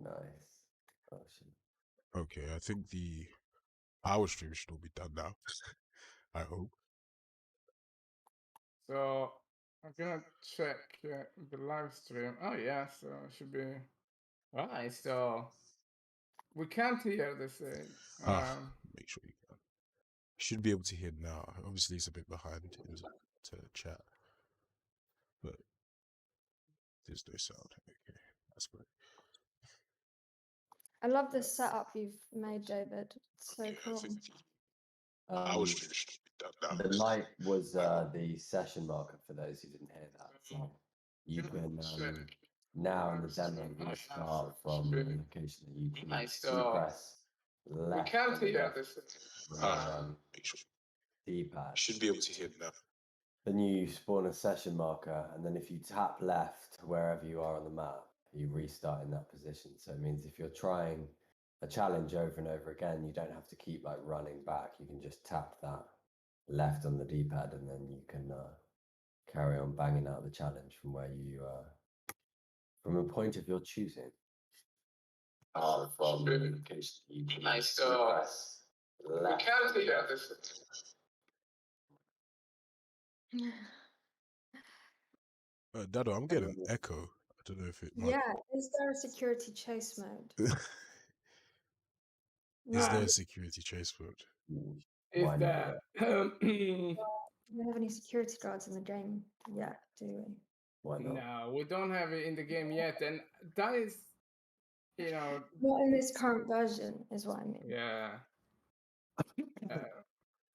Nice. Oh, shit. Okay, I think the power stream should all be done now. I hope. So I'm gonna check the live stream. Oh yeah, so it should be right. So we can't hear this. Make sure you can. Should be able to hear now. Obviously, it's a bit behind into chat, but there's no sound. Okay, that's great. I love this setup you've made, David. It's so cool. Power stream should be done now. The light was the session marker for those who didn't hear that. So you can now in the demo restart from the location that you choose. Nice. You press left. We can't hear this. Make sure D-pad. should be able to hear now. Then you spawn a session marker, and then if you tap left wherever you are on the map, you restart in that position. So it means if you're trying a challenge over and over again, you don't have to keep like running back. You can just tap that left on the D-pad, and then you can carry on banging out the challenge from where you from a point of your choosing. From the location you choose. Nice. Press We left. can't hear this. Dado, I'm getting an echo. I don't know if it might. Yeah, is there a security chase mode? Is there a security chase mode? Is Why that? We don't have any security guards in the game yet, do we? Why not? No, we don't have it in the game yet, and that is, Not in this current version, is what I mean. yeah.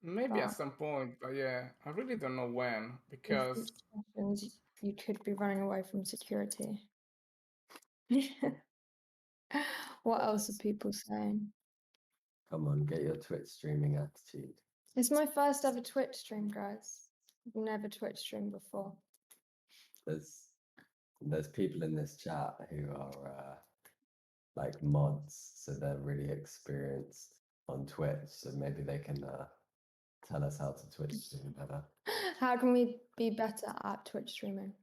Maybe at some point, but yeah, I really don't know when, because You could be running away from security. What else are people saying? Come on, get your Twitch streaming attitude. It's my first ever Twitch stream, guys. I've never Twitch streamed before. There's people in this chat who are like mods, so they're really experienced on Twitch. So maybe they can tell us how to Twitch stream better. How can we be better at Twitch streaming?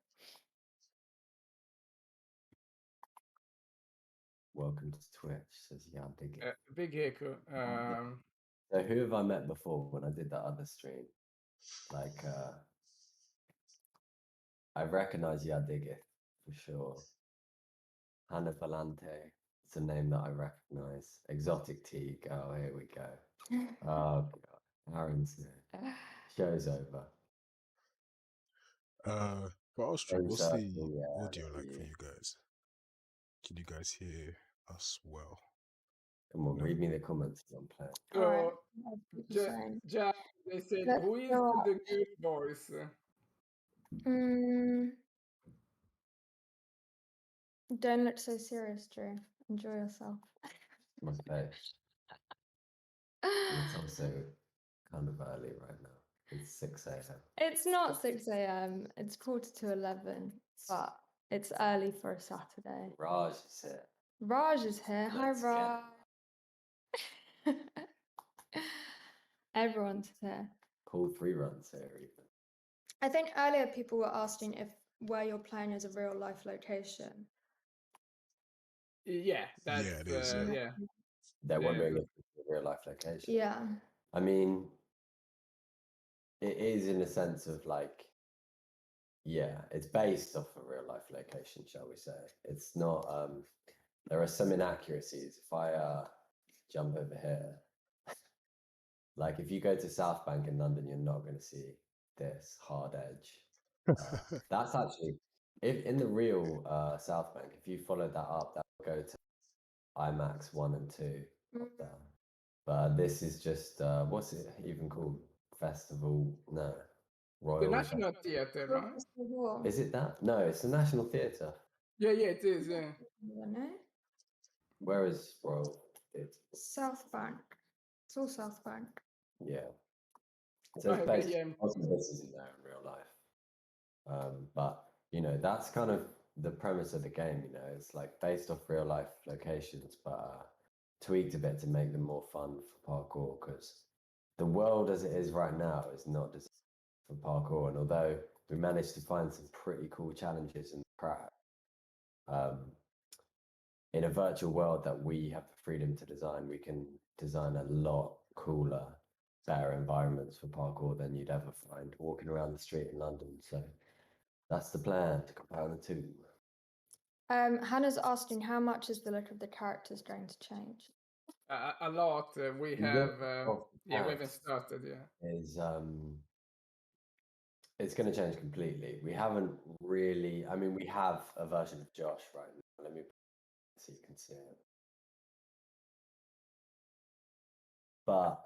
Welcome to Twitch, says Jan Diggy. Big Echo. So who have I met before when I did that other stream? Like, I recognize Yadigith for sure. Hannah Valente, it's a name that I recognize. Exotic Teague, oh, here we go. Oh, God. Aaron's here. Show's over. For our stream, what's Show's the over, yeah, audio I know like you. for you guys? Can you guys hear us well? Come on, No. read me the comments as I'm playing. So, Alright, what are people saying? they said, Let's who is go up. the good voice? Don't look so serious, Drew. Enjoy yourself. My face. It's also kind of early right now. It's 6 a.m. It's not 6 a.m. It's 10:45, but it's early for a Saturday. Raj is here. Raj is here. Hi, Let's get Raj. Everyone's here. Paul 3 runs here even. I think earlier people were asking if where you're playing is a real life location. Yeah, that's, Yeah, it is, yeah. yeah. They're Yeah. wondering if it's a real life location. Yeah. I mean, it is in a sense of like, yeah, it's based off a real life location, shall we say. It's not, there are some inaccuracies. If I jump over here, like if you go to South Bank in London, you're not going to see this hard edge. That's actually, if in the real South Bank, if you followed that up, that would go to IMAX 1 and 2 up there. But this is just, what's it even called? Festival? No. Royal The National Festival. Theatre, right? Is it that? No, it's the National Theatre. Yeah, it is, yeah. No? Where is Royal Theatre? South Bank. It's all South Bank. Yeah. So it's Okay, based, yeah. most of this isn't there in real life. But, you know, that's kind of the premise of the game, you know, it's like based off real life locations, but tweaked a bit to make them more fun for parkour, because the world as it is right now is not designed for parkour. And although we managed to find some pretty cool challenges in the crack, in a virtual world that we have the freedom to design, we can design a lot cooler, better environments for parkour than you'd ever find walking around the street in London. So that's the plan, to compare the two. Hannah's asking how much is the look of the characters going to change? A lot. We The have. look of the Yeah, we haven't characters started. Yeah. is it's going to change completely. We haven't really. I mean, we have a version of Josh right now. Let me so you can see it. But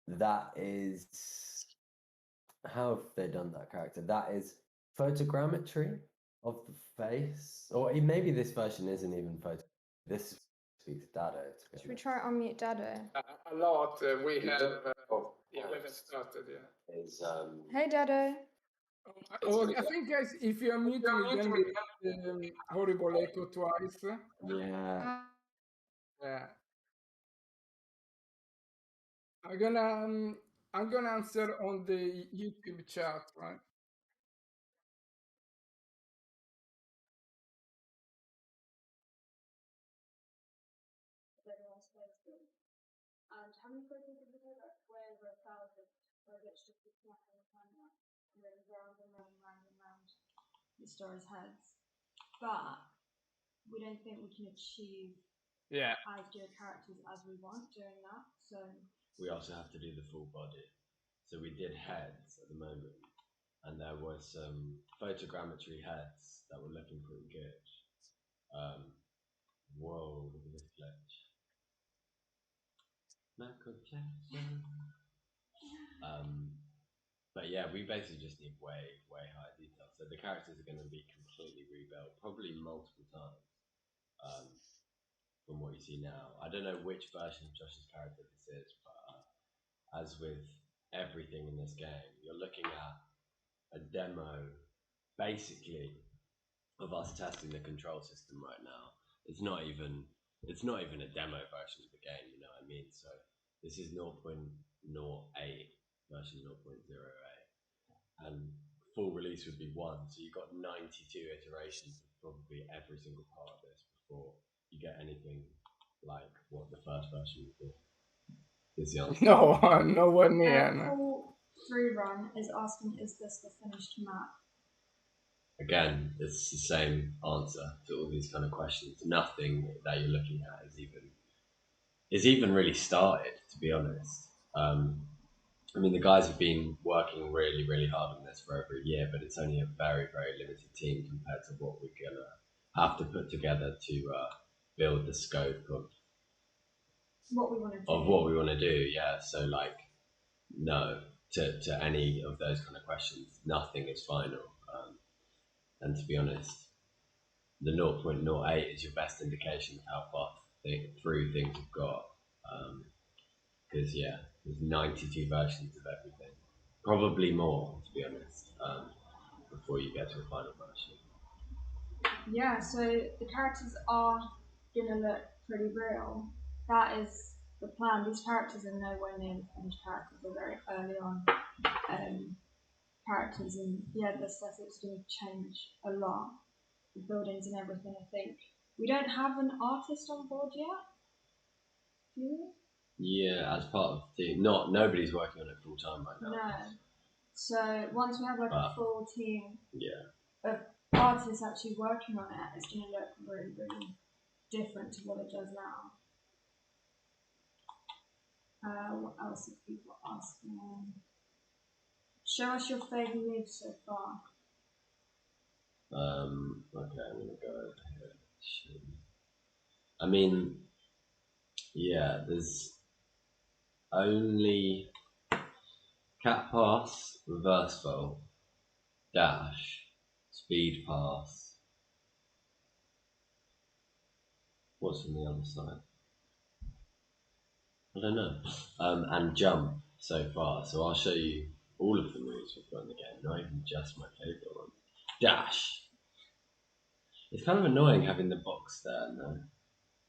that is, how have they done that character? That is photogrammetry of the face, or maybe this version isn't even photo. This speaks Dado. Should we try unmute Dado? A lot. We The have. look of Yeah, we haven't characters started. Yeah. is Hey Dado. Oh, I think, guys, if you're muting it, then we get horrible echo twice. yeah. Yeah. I'm gonna answer on the YouTube chat, right? And having photos of the product way over 1,000, where it's just a snap on the camera, and then round and round and round and round the story's heads. But we don't think we can achieve as good characters as we want doing that. So We also have to do the full body. So we did heads at the moment, and there was some photogrammetry heads that were looking pretty good. Whoa, look at this glitch. Michael Jackson. But yeah, we basically just need way higher detail. So the characters are going to be completely rebuilt, probably multiple times, from what you see now. I don't know which version of Josh's character this is, but as with everything in this game, you're looking at a demo, basically, of us testing the control system right now. It's not even a demo version of the game, you know what I mean? So this is 0.08 version 0.08, and full release would be 1. So you've got 92 iterations of probably every single part of this before you get anything like what the first version would be. Is the answer? No, nowhere near. Paul Free Run is asking, is this the finished map? Again, it's the same answer to all these kind of questions. Nothing that you're looking at is even really started, to be honest. I mean, the guys have been working really hard on this for over a year, but it's only a very limited team compared to what we're gonna have to put together to build the scope of What we want to do. what we want to do. Yeah, so like, no to any of those kind of questions. Nothing is final, and to be honest, the 0.08 is your best indication of how far through things have got. Because yeah, there's 92 versions of everything, probably more, to be honest, before you get to a final version. Yeah, so the characters are gonna look pretty real. That is the plan. These characters are nowhere near the finished characters. They're very early on characters, and yeah, the aesthetic's gonna change a lot. The buildings and everything. I think we don't have an artist on board yet. Do we? Yeah, as part of the team. Nobody's working on it full time right now. No. So once we have like a full team of artists actually working on it, it's going to look really different to what it does now. What else are people asking? Show us your favourite moves so far. Okay, I'm gonna go over here. I mean, yeah, there's only cat pass, reverse fold, dash, speed pass. What's on the other side? I don't know. And jump so far. So I'll show you all of the moves we've got in the game, not even just my favourite one. Dash. It's kind of annoying having the box there, no?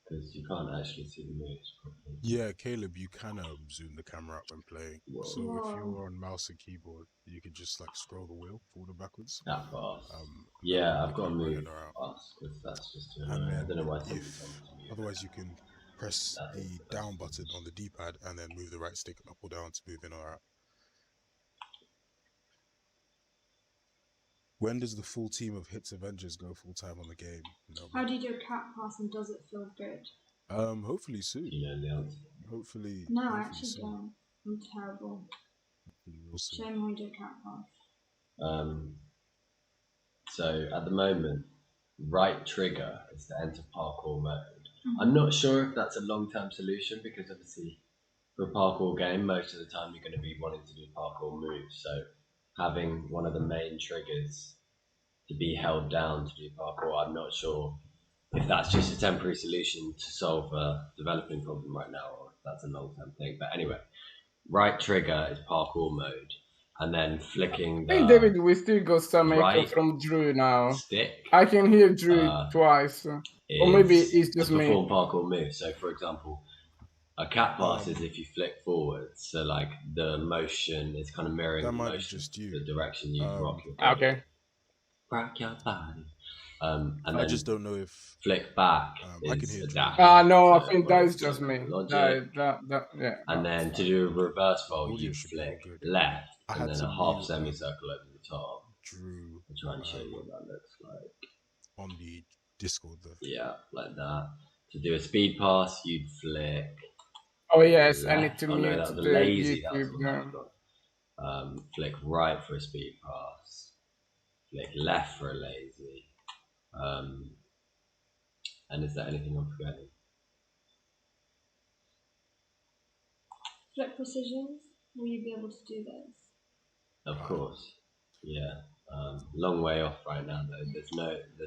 because you can't actually see the moves properly. Yeah, Caleb, you can zoom the camera up when playing. Whoa. So if Whoa. you're on mouse and keyboard, you can just like scroll the wheel forward and backwards. That fast. And Yeah, then I've got to indicate right move in or out. fast because that's just too And annoying. I don't then know why somebody if told me to move. otherwise you can press That is the the best down button position. on the D-pad and then move the right stick up or down to move in or out. When does the full team of Hits Avengers go full time on the game? No, How do you do a cat pass and does it feel good? hopefully Do soon. you know the answer? Hopefully. No, I hopefully actually soon. don't. I'm terrible. Hopefully real soon. Show me how you do a cat pass. So at the moment, right trigger is to enter parkour mode. I'm not sure if that's a long-term solution because obviously for a parkour game, most of the time you're going to be wanting to do parkour moves. So having one of the main triggers to be held down to do parkour, I'm not sure if that's just a temporary solution to solve a developing problem right now or if that's a long-term thing. But anyway, right trigger is parkour mode, and then flicking Hey, the David, we still got some echo right from Drew now. stick I can hear Drew uh, twice. Or is maybe it's to just me. perform parkour moves. So, for example, a cat pass is Um, if you flick forwards. So, like the motion is kind of mirroring That the might be motion, just you. the direction you rock your body. Okay. Rock your body. And I then just don't know if flick back I can is hear a Drew. dash. No, I So think that according is to just me. simple logic. Yeah. And no, then it's to fine. do a reverse roll, Audio you should be all flick good. left I and had then to a half mute semicircle over the top. Drew I'll try and show you what that looks like. on the Discord though. Yeah, like that. To do a speed pass, you'd flick. Oh yes, I need Left. to Oh no, mute that was a the lazy. That was YouTube. the one I've got. Flick right for a speed pass. Flick left for a lazy. And is there anything I'm forgetting? Flip precisions. Will you be able to do those? Of course. Yeah. Long way off right now though. There's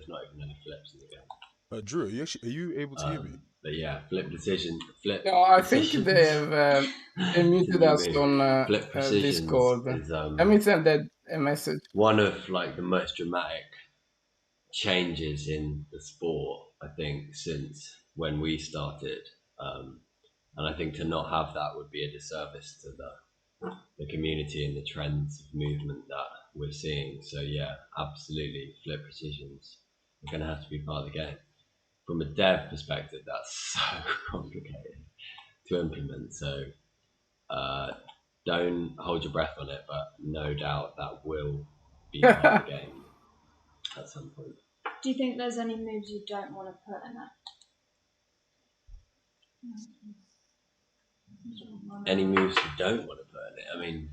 not even any flips in the game. Drew, are you able to hear me? But yeah, flip decision. Flip. No, I think precisions. they muted us on flip precisions Discord. is Let me send that a message. one of like the most dramatic changes in the sport, I think, since when we started. And I think to not have that would be a disservice to the community and the trends of movement that we're seeing. So yeah, absolutely, flip precisions are going to have to be part of the game. From a dev perspective, that's so complicated to implement. So don't hold your breath on it, but no doubt that will be part of the game at some point. Do you think there's any moves you don't want to put in it? Any moves you don't want to put in it? I mean,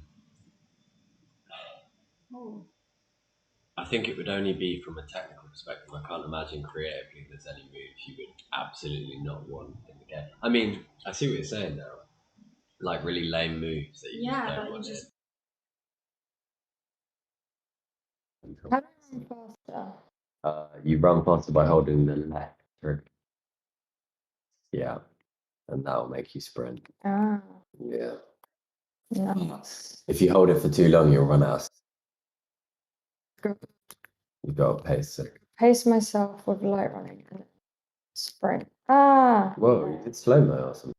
I think it would only be from a technical perspective. I can't imagine creatively there's any moves you would absolutely not want in the game. I mean, I see what you're saying now. Like really lame moves that you just don't want in. How do I run faster? You run faster by holding the left trigger. Yeah, and that will make you sprint. Ah, Yeah. nice. If you hold it for too long, you'll run out. Go- You've got to pace it. Pace myself with light running and sprint. Ah. Whoa, you did slow mo or something.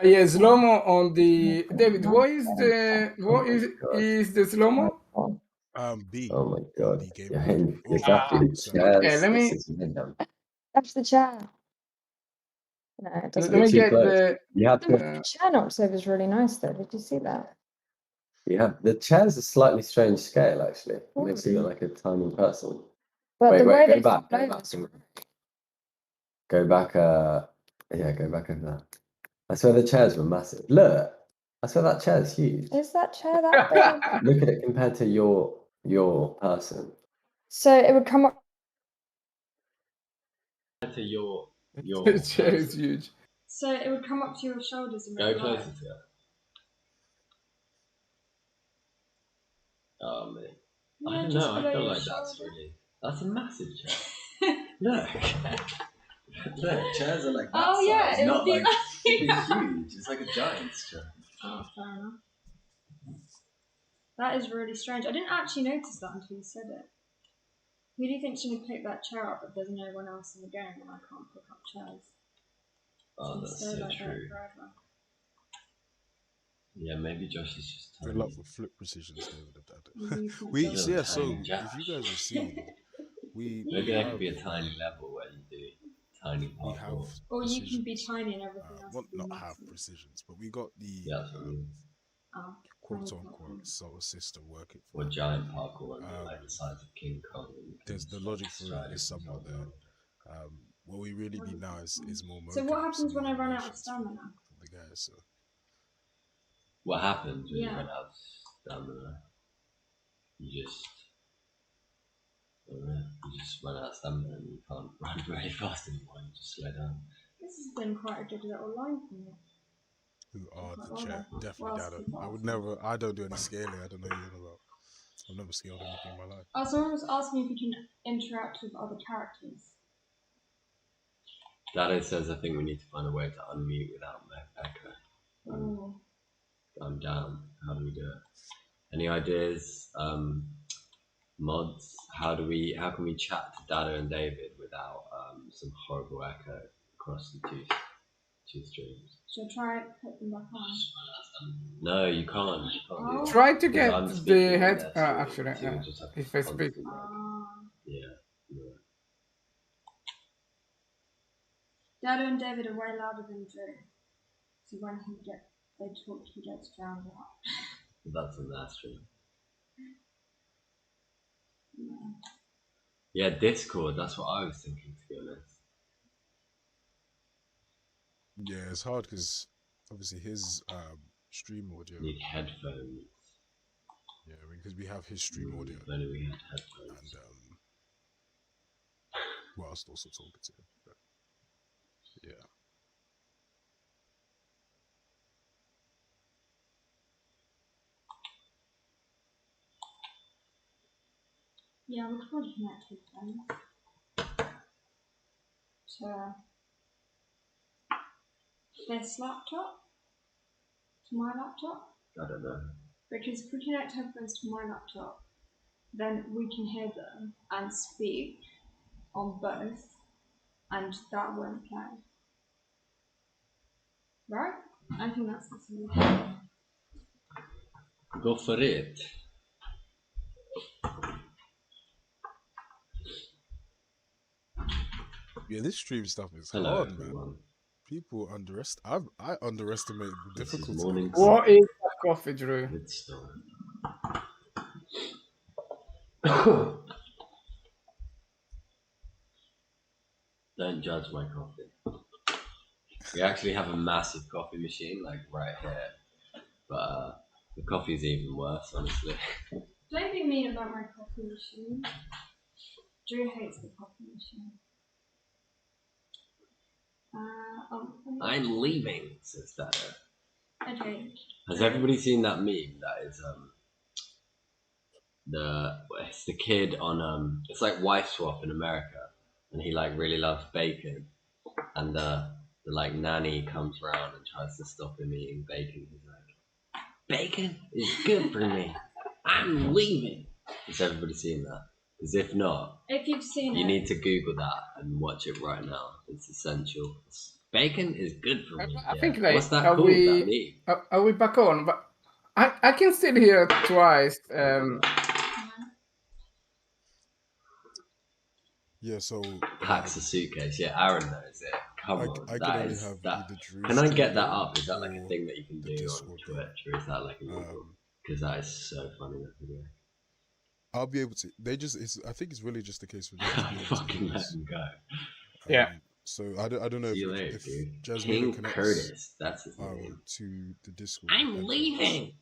Yeah, slow mo on the David. What is the slow mo? B. Oh my god. the game You're mode. hitting, Or it's actually so- chairs. Okay, let me- This is random. Touch the chair. No, it doesn't. Let me too get close. the. You have to. The chair knots over is really nice though. Did you see that? You have the chair's a slightly strange scale actually. It makes you look like a tiny person. But Wait, the way go they back, flip go over back. is great. Go back. Yeah, go back over there. I swear the chairs were massive. Look, I swear that chair's huge. Is that chair that big? Look at it compared to your person. So it would come up. To your The chair is huge. So it would come up to your shoulders and Go make closer to it. Oh man. I don't know. I feel like that's a massive chair. Look. Look, chairs are like that Oh, size, yeah, it would not be like like- super huge. It's like a giant's chair. Oh, fair enough. That is really strange. I didn't actually notice that until you said it. Who do you think's going to pick that chair up if there's no one else in the game and I can't pick up chairs? Oh, It's that's gonna stay so like that true. forever. Yeah, maybe Josh is just Good tiny. luck with flip precisions, David and Dad. You think We so? Little so tiny if you guys have seen, we Maybe there have could be a tiny level where you do tiny we have parkour. Or you can be precisions. tiny and everything else Well, can be not have massive. precisions, but we got the Yeah, that's what I mean. Oh, quote tiny unquote parkour. sort of system working Or for it. giant parkour and like the size of King Kong. And you can There's the just, logic like, for stride it is across somewhat the there. whole What we really need now is more So mocap. what happens when I run out of stamina? From the guys, so What happens when you Yeah. run out of stamina? You just, I don't know, you just run out of stamina and you can't run very fast anymore. You just slow down. This has been quite a good little line for me. who are Quite the well chat? done. Definitely Well data. I would spotted. never. I don't do any scaling. I don't know anything about. I've never scaled anything in my life. Oh, someone was asking if you can interact with other characters. Dado says, I think we need to find a way to unmute without echo. Oh. I'm down. How do we do it? Any ideas? Mods? How can we chat to Dado and David without some horrible echo across the two streams? Should I try it, put them back on? No, you can't. You can't do that. Try to Because get I'm the speaking in head. their stream, Actually, so you'll just have if I speak. constant, yeah. Dado and David are way louder than Drew. So when they talk, he gets drowned out. That's in their stream. Yeah. Yeah, Discord. That's what I was thinking, to be honest. Yeah, it's hard because obviously his stream audio. Need headphones. Yeah, because we have his stream audio If only we had headphones. and whilst also talking to him. But, yeah. Yeah, we could probably connect his phone to this laptop, to my laptop. I don't know. Because if we connect headphones to my laptop, then we can hear them and speak on both, and that won't play. Right? I think that's the solution. Go for it. Yeah, this stream stuff is Hello, hard, everyone. man. People I underestimate the This is difficulty. morning. What is that coffee, Drew? Good story. Don't judge my coffee. We actually have a massive coffee machine, like right here. But the coffee's even worse, honestly. Don't be mean about my coffee machine. Drew hates the coffee machine. I'm leaving, says Dada. Okay. Has everybody seen that meme? That is it's the kid on it's like Wife Swap in America, and he like really loves bacon, and the like nanny comes around and tries to stop him eating bacon. He's like, bacon is good for me. I'm leaving. Has everybody seen that? Because if not, If you've seen you it, need to Google that and watch it right now. It's essential. Bacon is good for me. I think like What's that are called? That we meme? are we back on? But I can still hear twice. Yeah, so Packs a suitcase. Yeah, Aaron knows it. Come on, I that can only is have that. either Drew. Can I get stream that game up? Is that like a or thing that you can the do on Discord game. Twitch, or is that like illegal? Because that is so funny. That video. I'll be able to. I think it's really just a case for them to I be able to fucking hear let us. them go. Yeah. So I don't know See you if later, dude. Jasmine King connects Curtis. That's his name. to the Discord. I'm entrance leaving.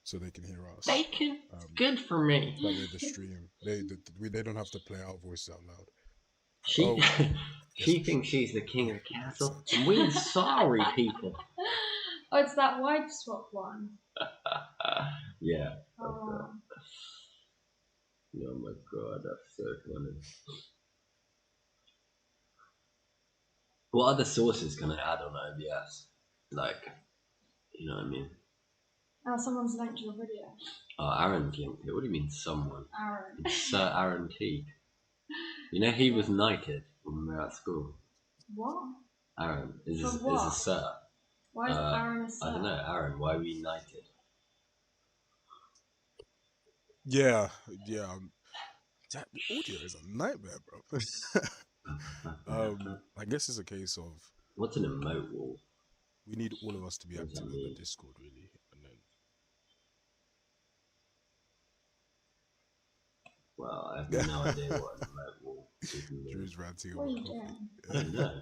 so they can hear us. Bacon. Good for me. That way the stream they don't have to play our voices out loud. She Oh, she thinks she's the king of the castle. And we sorry people. oh, it's that wife swap one. Yeah. Oh. Oh my god, that's so funny. What other sources can I add on OBS? Like, you know what I mean? Oh, someone's linked your video. Oh, Aaron's linked it. What do you mean, someone? Aaron. It's Sir Aaron Teague. You know, he was knighted when we were at school. What? Aaron is For a what? sir. Why is Aaron a sir? I don't know, Aaron. Why were you knighted? Yeah. That audio is a nightmare, bro. I guess it's a case of What's an emote wall? we need all of us to be What does active that in the mean? Discord, really, and then Well, I have no idea what an emote wall even means. Drew's ranting What are about you coffee. doing? I don't know.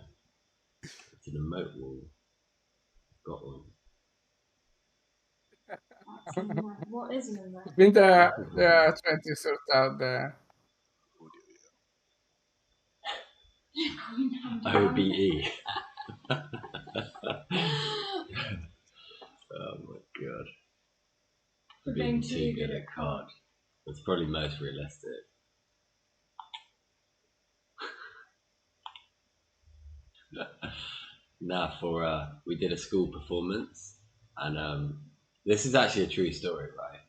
It's an emote wall. Got one. That's an emote. What is an emote? I think they're trying to sort out the. OBE. Oh my god. For Being too good at card. It's probably most realistic. Nah, we did a school performance, and this is actually a true story, right?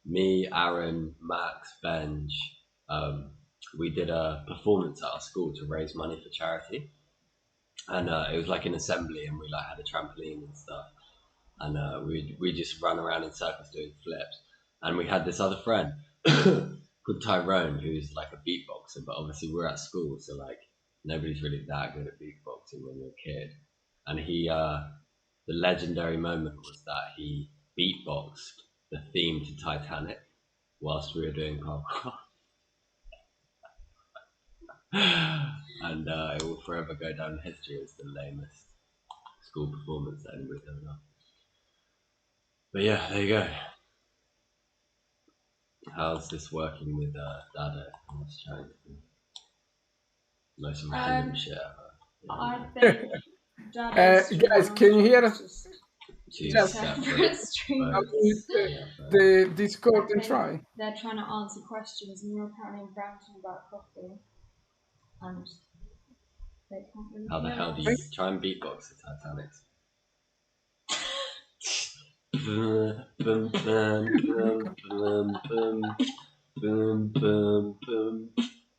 Me, Aaron, Max, Benj, we did a performance at our school to raise money for charity, and it was like an assembly, and we like had a trampoline and stuff, and we just ran around in circles doing flips, and we had this other friend called Tyrone, who's like a beatboxer, but obviously we're at school, so like nobody's really that good at beatboxing when you're a kid, and the legendary moment was that he beatboxed the theme to Titanic whilst we were doing parkour. And it will forever go down in history as the lamest school performance that anybody's ever done. But yeah, there you go. How's this working with Dado? I'm just trying to think. Most random shit ever. I think Daddy's Guys, can you hear us? Two Yes. separate streams. boats. Yeah, The Discord and Okay. try. They're trying to answer questions, and you're apparently ranting about coffee, and they can't really. how the hear hell us. do you try and beatbox the Titanic? Boom, boom, boom, boom, boom, boom, boom, boom, boom,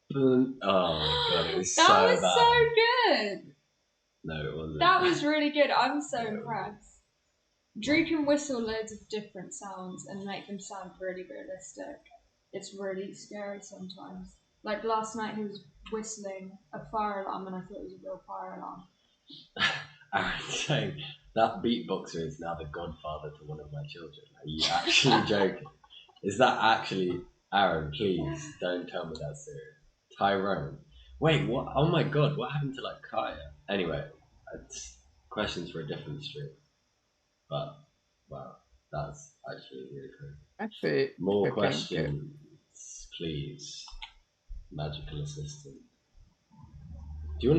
boom. Oh my god, it was That so was bad. so good. No, it wasn't. That was really good. I'm so No, it impressed. Drew can whistle loads of different sounds and make them sound really realistic. It's really scary sometimes. Like last night, he was whistling a fire alarm, and I thought it was a real fire alarm. Aaron's saying that beatboxer is now the godfather to one of my children. Are you actually joking? Is that actually Aaron? Please don't tell me that's serious. Tyrone. Wait, what? Oh my god, what happened to like Kaya? Anyway, it's questions for a different stream. But wow, that's actually really crazy. Actually, More I think, questions, please. Magical assistant. Do you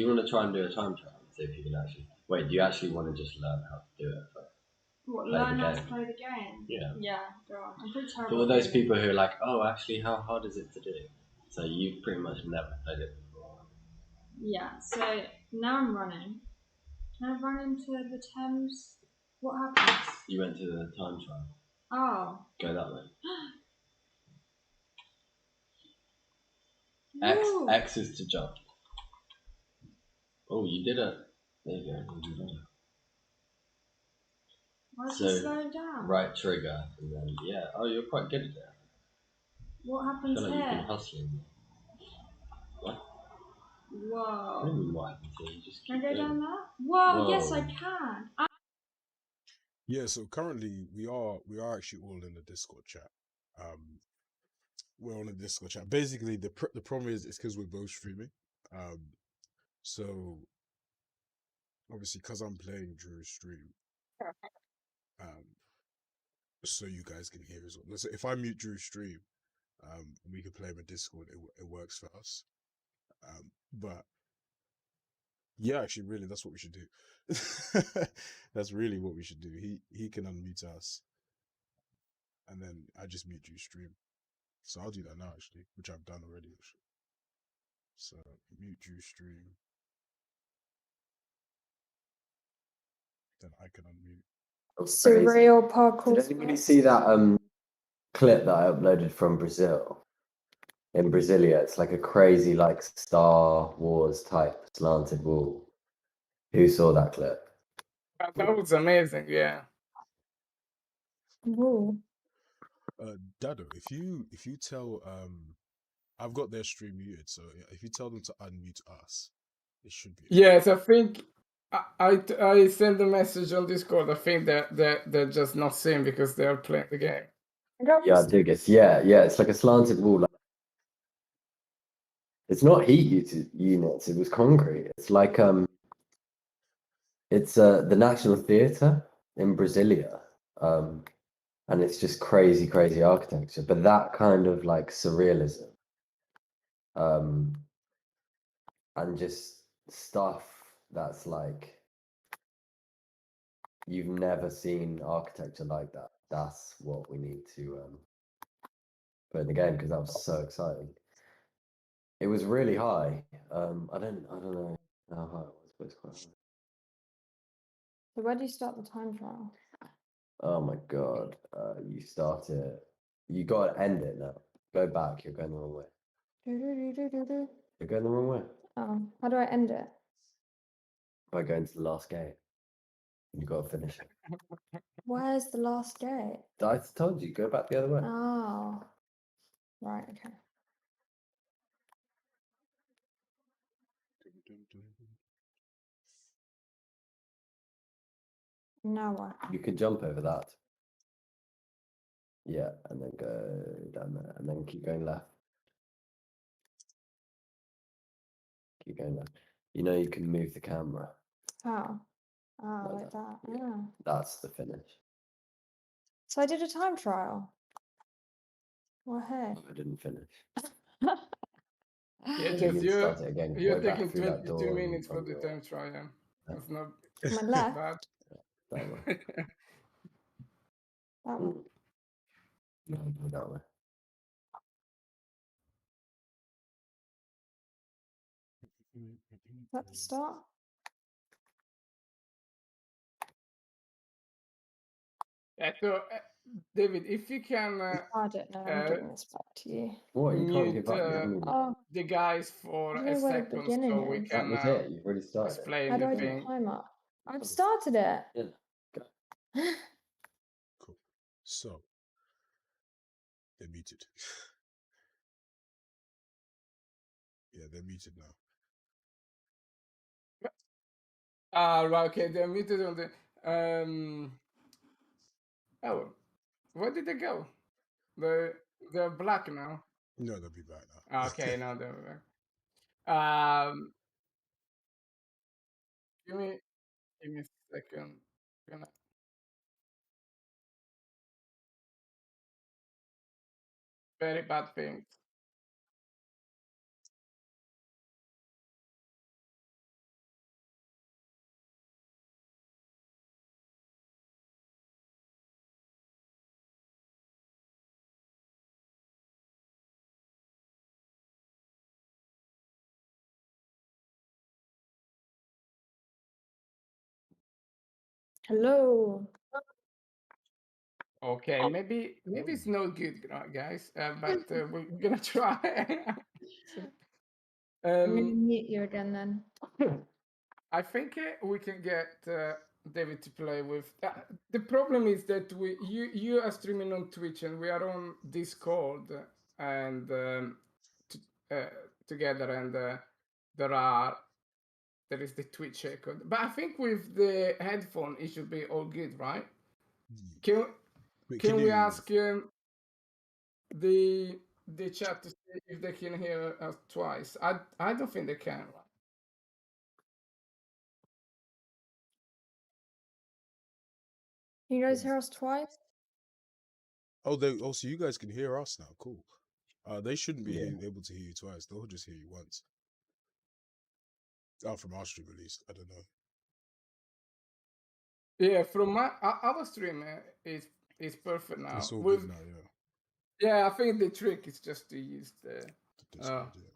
wanna try and do a time trial and see if you can actually wait? Do you actually want to just learn how to do it first? What, Play the learn how to game. play the game? Yeah. Yeah, go on. I'm pretty For terrible. all at those playing people who are like, oh, actually, how hard is it to do? So you've pretty much never played it before. Yeah, so now I'm running. Can I run into the Thames? What happens? You went to the time trial. Oh. Go that way. Woo. X is to jump. Oh, you did it. There you go. You did it. Why is So, it slowing down? Right trigger, and then yeah. Oh, you're quite good at it. What I happens feel like you've here? been hustling. What? What do you Whoa. mean what happens here? You just Can I keep go going. down there? Whoa, yes Whoa. I can. Yeah, so currently we are actually all in the Discord chat. We're on the Discord chat. Basically, the problem is it's because we're both streaming. So obviously, because I'm playing Drew's stream, so you guys can hear as well. So if I mute Drew's stream, we can play him in Discord. It works for us. But yeah, actually, really, that's what we should do. That's really what we should do. He can unmute us, and then I just mute Drew's stream. So I'll do that now, actually, which I've done already. Actually. So mute Drew's stream, then I can unmute. Surreal parkour. Did anybody see that clip that I uploaded from Brazil? in Brasilia. It's like a crazy, like Star Wars type slanted wall. Who saw that clip? That was amazing. Yeah. Ooh. Dado, if you tell I've got their stream muted, so if you tell them to unmute us, it should be. Yes, I think I sent a message on Discord. I think that they're just not seeing because they're playing the game. Yeah, I dig it. Yeah, it's like a slanted wall. Like, it's not heat units. It was concrete. It's like it's the National Theatre in Brasilia, and it's just crazy architecture. But that kind of like surrealism, and just stuff that's like you've never seen architecture like that. That's what we need to put in the game, because that was so exciting. It was really high. I don't know how high it was, but it's quite high. So where do you start the time trial? Oh my god. You start it. You gotta end it now. Go back, you're going the wrong way. Do-do-do-do-do-do. You're going the wrong way. Oh, how do I end it? By going to the last game. You gotta finish it. Where's the last gate? I told you, go back the other way. Oh, right, okay. Now what? You can jump over that. Yeah, and then go down there, and then keep going left. Keep going left. You know you can move the camera. How? Oh, Like like that, that. yeah. Oh. That's the finish. So I did a time trial. Well, hey. I didn't finish. Yeah, You just need to start it again. you're Go back taking through that 22 door minutes for on the your time trial. Yeah. That's not My left. bad. that way. That one. Mm. No, go that way. Is that the start? Yeah, so, David, if you can I don't know. I'm giving this back to you. What? You can't mute give up. You haven't even... Oh, the guys I for don't a know where the second beginning so we is. That can was it. You've already started. explain How do the I do thing. timer? I've started it. Yeah. Go. Cool. So they're muted. Yeah, they're muted now. Right, okay, they're muted on the oh, where did they go? They're black now. No, they'll be back now. Okay, now they're back. Give me a second. Gonna... Very bad things. Hello. Okay, maybe it's not good, guys, but we're gonna try. I'm gonna mute you again then. I think we can get David to play with. The problem is that you are streaming on Twitch and we are on Discord and together, and there is the Twitch echo. But I think with the headphone it should be all good, right? Can Wait, can we you- ask the chat to see if they can hear us twice? I don't think they can. Right? You guys hear us twice? Oh, so you guys can hear us now. Cool. They shouldn't be Yeah. able to hear you twice. They'll just hear you once. Oh, from our stream at least. I don't know. Yeah, from my our stream is perfect now. It's all With good now. Yeah. yeah, I think the trick is just to use The Discord. Yeah.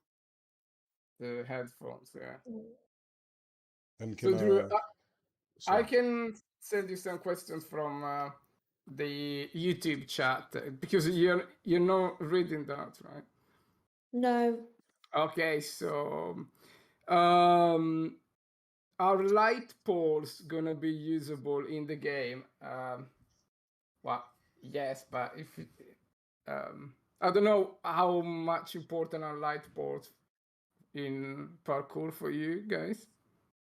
the headphones. Yeah. And So can Drew, I sorry. can send you some questions from the YouTube chat because you're not reading that, right? No. Okay, so are light poles gonna be usable in the game? Well, yes, but if I don't know how much important are light poles in parkour for you guys.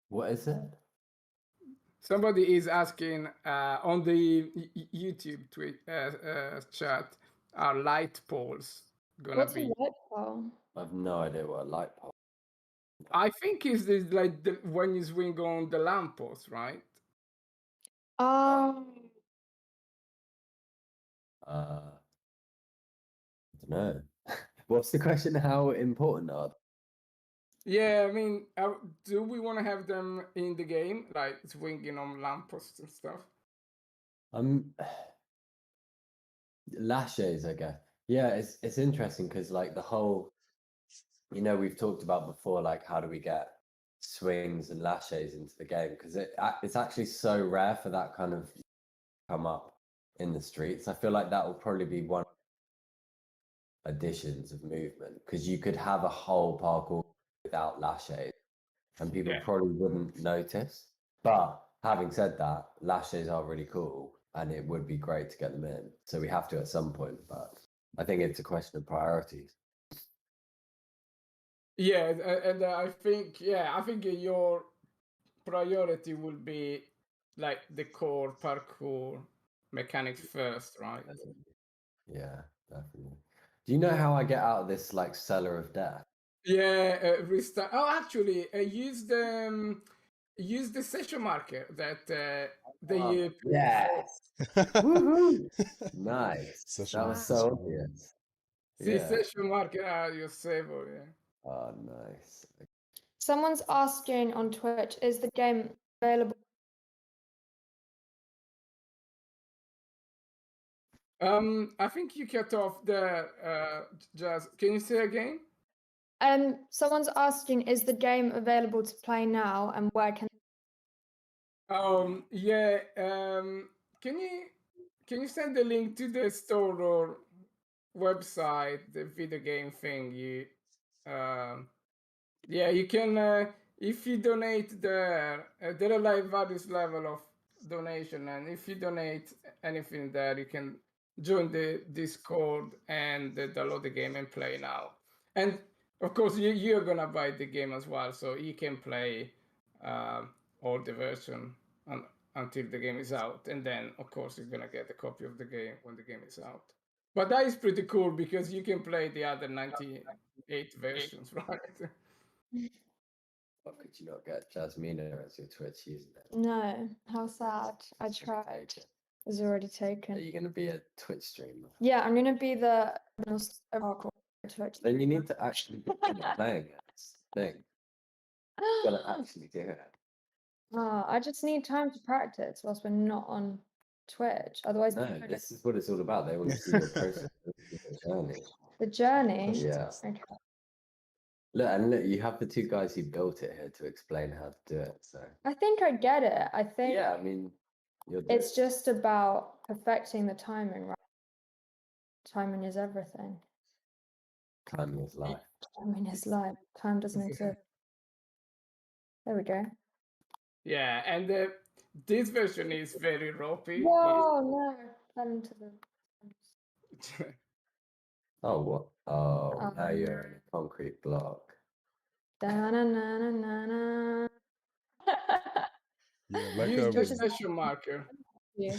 What is it? Somebody is asking on the YouTube chat, are light poles gonna What's a be? light pole? I have no idea what a light pole. I think it's this, like when you swing on the lamppost, right? Um, I don't know. What's the question? How important are Yeah, I mean, do we want to have them in the game, like swinging on lampposts and stuff? lashes? I guess. Yeah, it's interesting because like the whole, we've talked about before, like how do we get swings and lashes into the game because it's actually so rare for that kind of come up in the streets. I feel like that will probably be one additions of movement because you could have a whole parkour without lashes and people Yeah. probably wouldn't notice. But having said that, lashes are really cool and it would be great to get them in. So we have to at some point, but I think it's a question of priorities. Yeah, and I think your priority will be like the core parkour mechanics first, right? Yeah, definitely. Do you know how I get out of this like cellar of death? Yeah, restart. Oh, actually, use the session marker that they put before. Yes. Woohoo! Nice. Session That was marker. so obvious. See, Yeah. session marker are your saver, yeah. Oh, nice. someone's asking on Twitch, is the game available? I think you cut off there, Jazz. Can you say again? Someone's asking, is the game available to play now, and where can? Yeah. Can you send the link to the store or website, the video game thing? Yeah, you can. If you donate there, there are like various level of donation, and if you donate anything there, you can join the Discord and download the game and play now. And of course, you're gonna buy the game as well, so you can play all the version until the game is out, and then of course you're gonna get a copy of the game when the game is out. But that is pretty cool because you can play the other 98 versions, right? What could you not get Jasmina as your Twitch username? No, how sad. I tried. It was already Are taken. you going to be a Twitch streamer? Yeah, I'm gonna be the Twitch. Then you need to actually be playing it. That's the thing. You've got to actually do it. I just need time to practice whilst we're not on Twitch. Otherwise, No, people don't- this is what it's all about. They want to see your process, your journey. the journey. Yeah. Okay. Look, you have the two guys who built it here to explain how to do it. So I think I get it. I think yeah, I mean, you're it's just about perfecting the timing, right? Timing is everything. timing is life. Timing is life. Time doesn't exist. There we go. Yeah, and this version is very ropey. Whoa, no. Fell into the. Oh, what? Oh, now Um, you're in a concrete block. Da-na-na-na-na-na. Yeah, like Use the Which is- session marker. Yeah.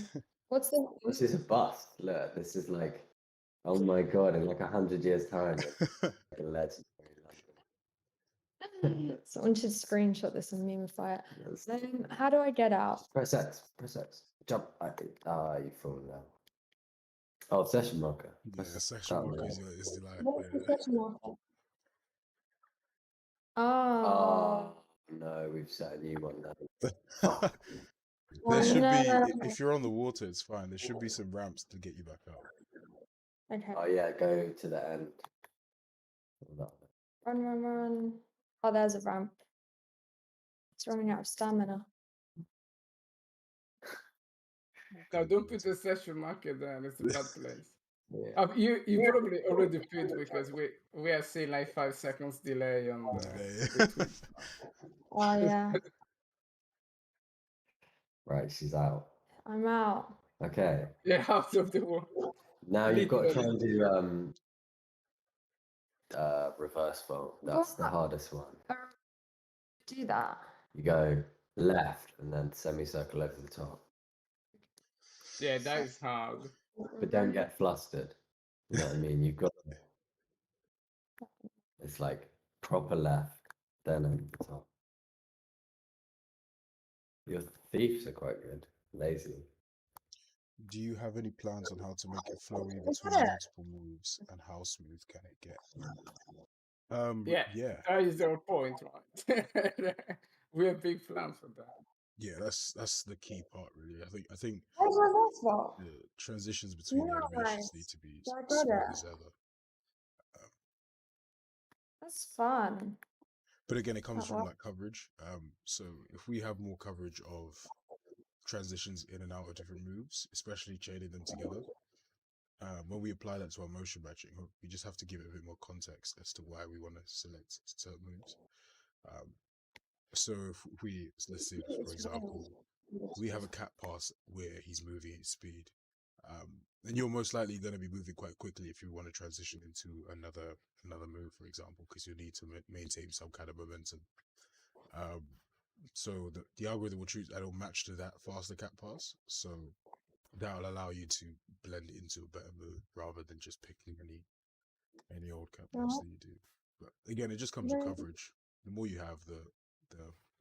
What's the? This is a bust. Look, this is like, oh my god, in like 100 years' time, it's like a legendary. Someone should screenshot this and memify it. That's- How do I get out? Press X, jump. You've fallen down. Oh, session marker. yeah, Press session that marker one. is the like. What's the Yeah. session marker? Oh Oh. no, we've set a new one now. There should no. be, if you're on the water, it's fine. There should be some ramps to get you back up. Okay. Oh yeah, go to the end. Run, run, run. Oh, there's a ramp. It's running out of stamina. Now don't put the session marker there. It's a bad place. Yeah. You probably already put because we are seeing like 5 seconds delay on the tweet. Oh yeah, Right, she's out. I'm out. Okay. Yeah, out of the world. Now you've got to try Literally. and do reverse fold. That's the What? hardest one. Do that. You go left and then semicircle over the top. Yeah, that is hard. But don't get flustered. You know what I mean? You've got it's like proper left, then over the top. Your thieves are quite good. Lazy. Do you have any plans on how to make it flowy Is between that it? multiple moves, and how smooth can it get? Yeah, yeah, that is the point, right? We have big plans for that. yeah. That's the key part, really. I think Where's my passport? the transitions between the animations need Nice. to be I got smooth it. as ever. That's fun. But again, it comes Oh, from well. like coverage. So if we have more coverage of transitions in and out of different moves, especially chaining them together, when we apply that to our motion matching, we just have to give it a bit more context as to why we want to select certain moves. So if we, let's say, for example, we have a cat pass where he's moving at speed, and you're most likely going to be moving quite quickly if you want to transition into another move, for example, because you need to maintain some kind of momentum. So the algorithm will choose that'll match to that faster cat pass, so that'll allow you to blend it into a better move rather than just picking any old cat pass that you do. But again, it just comes with coverage. The more you have, the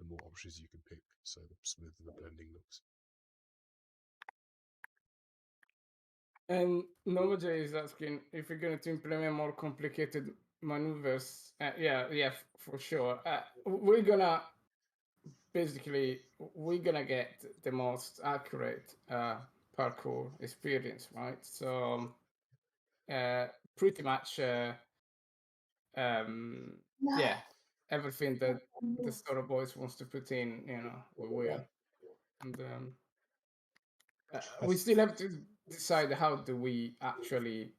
more options you can pick, so the smoother the blending looks. And Nomoja is asking if you're going to implement more complicated maneuvers. Yeah, for sure. We're gonna get the most accurate parkour experience, right? So pretty much, yeah, everything that the Story Boys wants to put in, we will. And we still have to decide how do we actually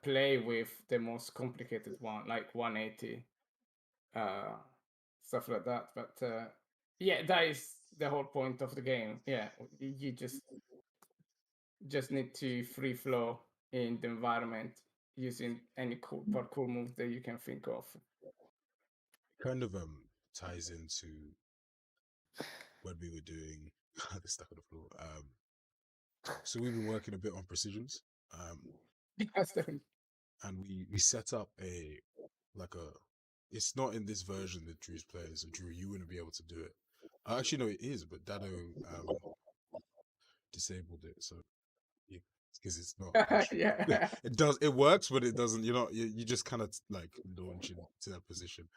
play with the most complicated one, like 180, stuff like that. But yeah, that is the whole point of the game. Yeah, you just need to free flow in the environment using any cool parkour move that you can think of. Kind of ties into when we were doing the stuff on the floor. So we've been working a bit on precisions. Yes, definitely. And we set up it's not in this version that Drew's playing, so Drew, you wouldn't be able to do it. Actually no, it is, but Dado disabled it, so because it's not actually Yeah. it works, but it doesn't, you just kind of like launch into that position.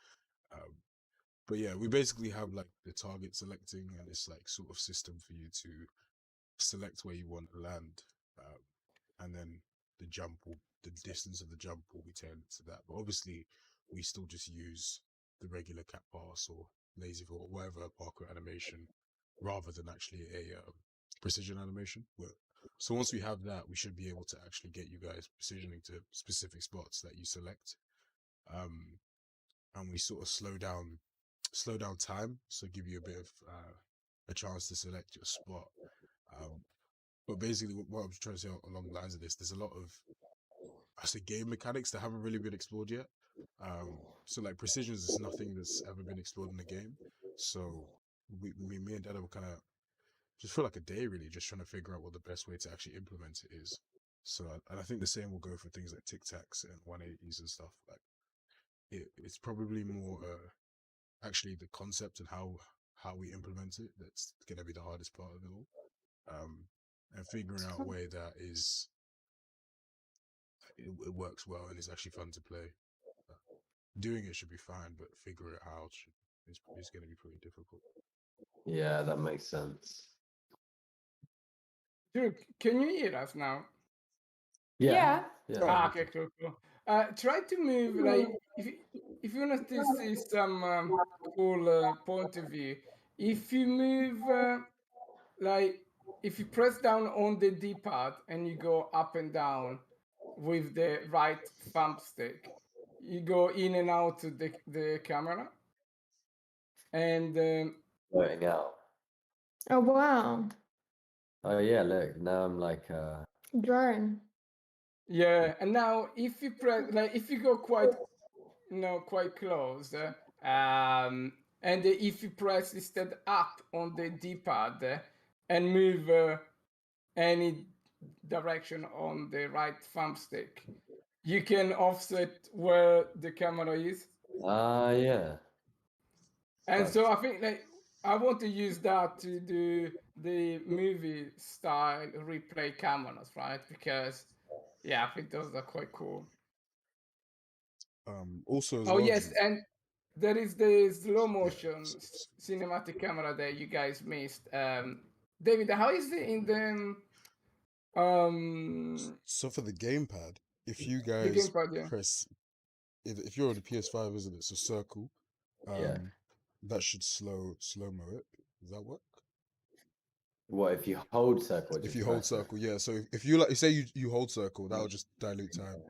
But yeah, we basically have like the target selecting, and it's like sort of system for you to select where you want to land, and then the distance of the jump will be tailored to that. But obviously, we still just use the regular cat pass or lazy foot or whatever parkour animation, rather than actually a precision animation. So once we have that, we should be able to actually get you guys precisioning to specific spots that you select, and we sort of slow down time, so give you a bit of a chance to select your spot. But basically, what I'm trying to say along the lines of this, there's a lot of, I say, game mechanics that haven't really been explored yet. So like precisions is nothing that's ever been explored in the game. So me and Dada were kind of just for like a day really just trying to figure out what the best way to actually implement it is. So and I think the same will go for things like tic tacs and 180s and stuff. Like it's probably more actually the concept and how we implement it that's going to be the hardest part of it all. And figuring out a way that it works well and is actually fun to play. Doing it should be fine, but figuring it out is going to be pretty difficult. Yeah, that makes sense. Dude, can you hear us now? Yeah. Okay, cool. Try to move, like, if you want to see some cool point of view, if you move, like, if you press down on the D-pad and you go up and down, with the right thumbstick. You go in and out to the camera, and Floating out. Oh wow, Oh yeah, look, now I'm like drone. yeah. And now if you press, like, if you go quite, quite close, and if you press instead up on the D-pad and move any direction on the right thumbstick, you can offset where the camera is. yeah. And Quite so I think like I want to use that to do the movie style replay cameras, right? Because yeah, I think those are quite cool. Also as Oh well, yes, Drew, and there is the slow yeah. motion cinematic camera that you guys missed. David, how is it in So for the gamepad, if you the guys gamepad? Yeah. press, if you're on the PS5, isn't it? So circle, Yeah. that should slow-mo it. Does that work? What if you hold circle? Or If just you hold press it? circle, yeah. So if you like, say you hold circle, that'll just dilute time.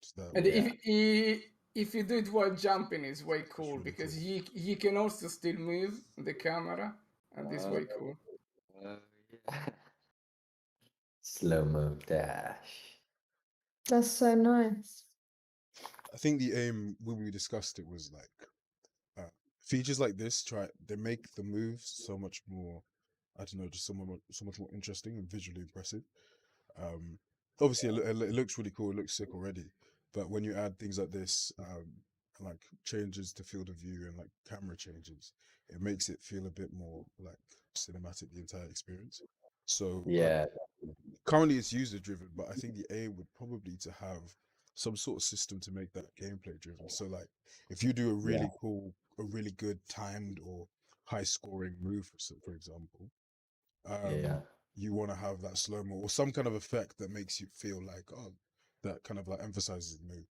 Just that And way. if you do it while jumping, it's way cool really because cool. you can also still move the camera, and this way cool. Yeah. Slow-mo dash. That's so nice. I think the aim when we discussed it was like features like this. They make the moves so much more. I don't know, just so much more interesting and visually impressive. Obviously, it looks really cool. It looks sick already. But when you add things like this, like changes to field of view and like camera changes, it makes it feel a bit more like cinematic, the entire experience. So Yeah. currently it's user driven, but I think the aim would probably to have some sort of system to make that gameplay driven. So like if you do a really cool, a really good timed or high scoring move, for example, Yeah. you want to have that slow mo or some kind of effect that makes you feel like, oh, that kind of like emphasizes the move.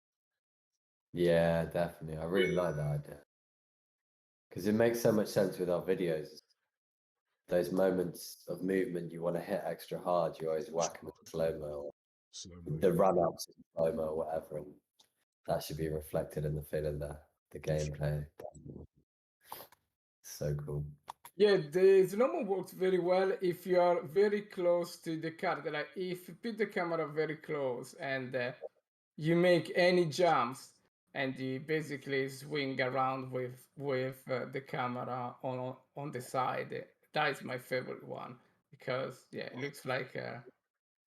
Yeah, definitely. I really like that idea. Because it makes so much sense with our videos. Those moments of movement you want to hit extra hard, you always whack them in slow-mo, Slow or mo. the run-ups in slow-mo or whatever, and that should be reflected in the feeling, the gameplay. So cool. Yeah, the slow-mo works very well if you are very close to the character. Like if you put the camera very close and you make any jumps and you basically swing around with the camera on the side. That is my favorite one because yeah, it looks like a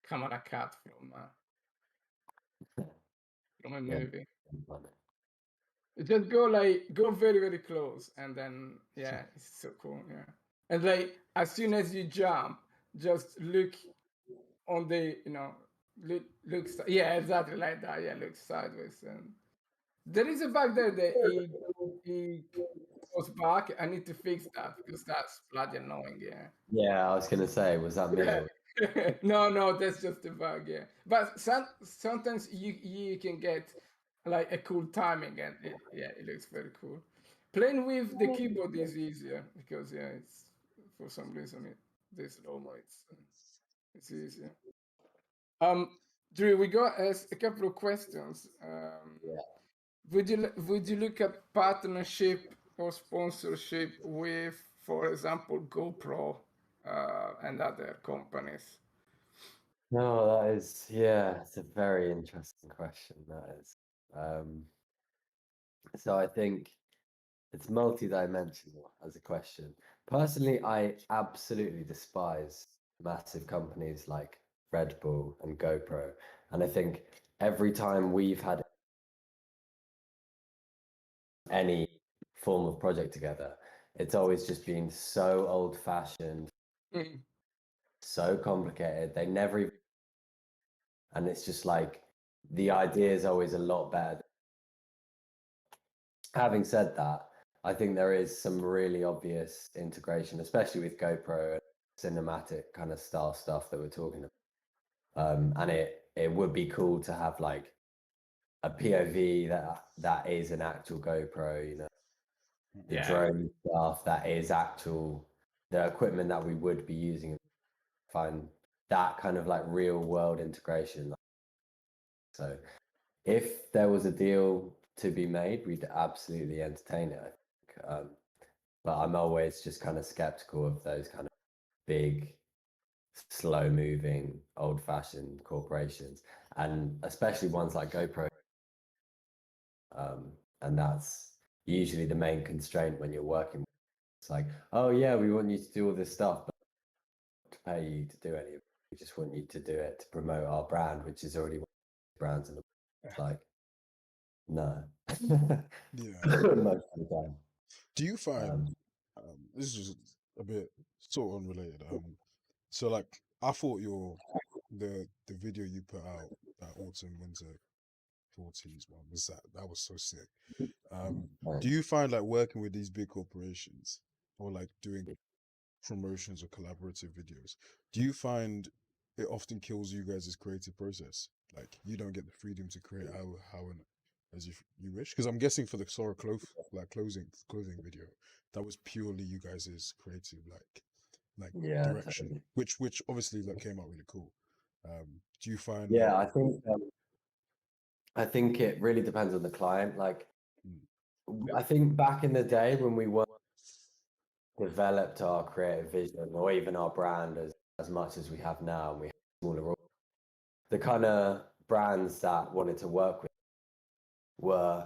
camera cut from a Yeah. movie. Just go very very close and then yeah, it's so cool. Yeah, and like as soon as you jump, just look on the look yeah, exactly like that. Yeah, look sideways. And there is a bug there that he goes back. I need to fix that because that's bloody annoying. Yeah. Yeah, I was gonna say, was that me? Or... No, that's just a bug. Yeah, but sometimes you can get like a cool timing, and it looks very cool. Playing with the keyboard is easier because yeah, it's for some reason this slow-mo it's easier. Drew, we got a couple of questions. Yeah. Would you look at partnership or sponsorship with, for example, GoPro and other companies? No, that is, yeah, it's a very interesting question. That is. So I think it's multi-dimensional as a question. Personally, I absolutely despise massive companies like Red Bull and GoPro. And I think every time we've had any form of project together, it's always just been so old-fashioned, so complicated. They never even, and it's just like the idea is always a lot better. Having said that, I think there is some really obvious integration, especially with GoPro and cinematic kind of style stuff that we're talking about. And it would be cool to have like a POV that is an actual GoPro, you know, the drone stuff that is actual, the equipment that we would be using. Find that kind of like real world integration. So if there was a deal to be made, we'd absolutely entertain it, I think. But I'm always just kind of skeptical of those kind of big, slow moving, old fashioned corporations, and especially ones like GoPro. And that's usually the main constraint when you're working. It's like, oh yeah, we want you to do all this stuff, but we don't pay you to do any of it. We just want you to do it to promote our brand, which is already one of the brands in the world. It's like, no. Yeah. Most of the time. Do you find this is a bit sort of unrelated? So like I thought the video you put out, that autumn winter 40s one, was that was so sick. Do you find like working with these big corporations or like doing promotions or collaborative videos, do you find it often kills you guys' creative process? Like you don't get the freedom to create how and as you wish? Because I'm guessing for the Sora clothing video, that was purely you guys' creative like Yeah, direction, totally. which obviously like came out really cool. Do you find Yeah, I think it really depends on the client. Like, I think back in the day when we were developed our creative vision or even our brand as much as we have now, and we have smaller, the kind of brands that wanted to work with were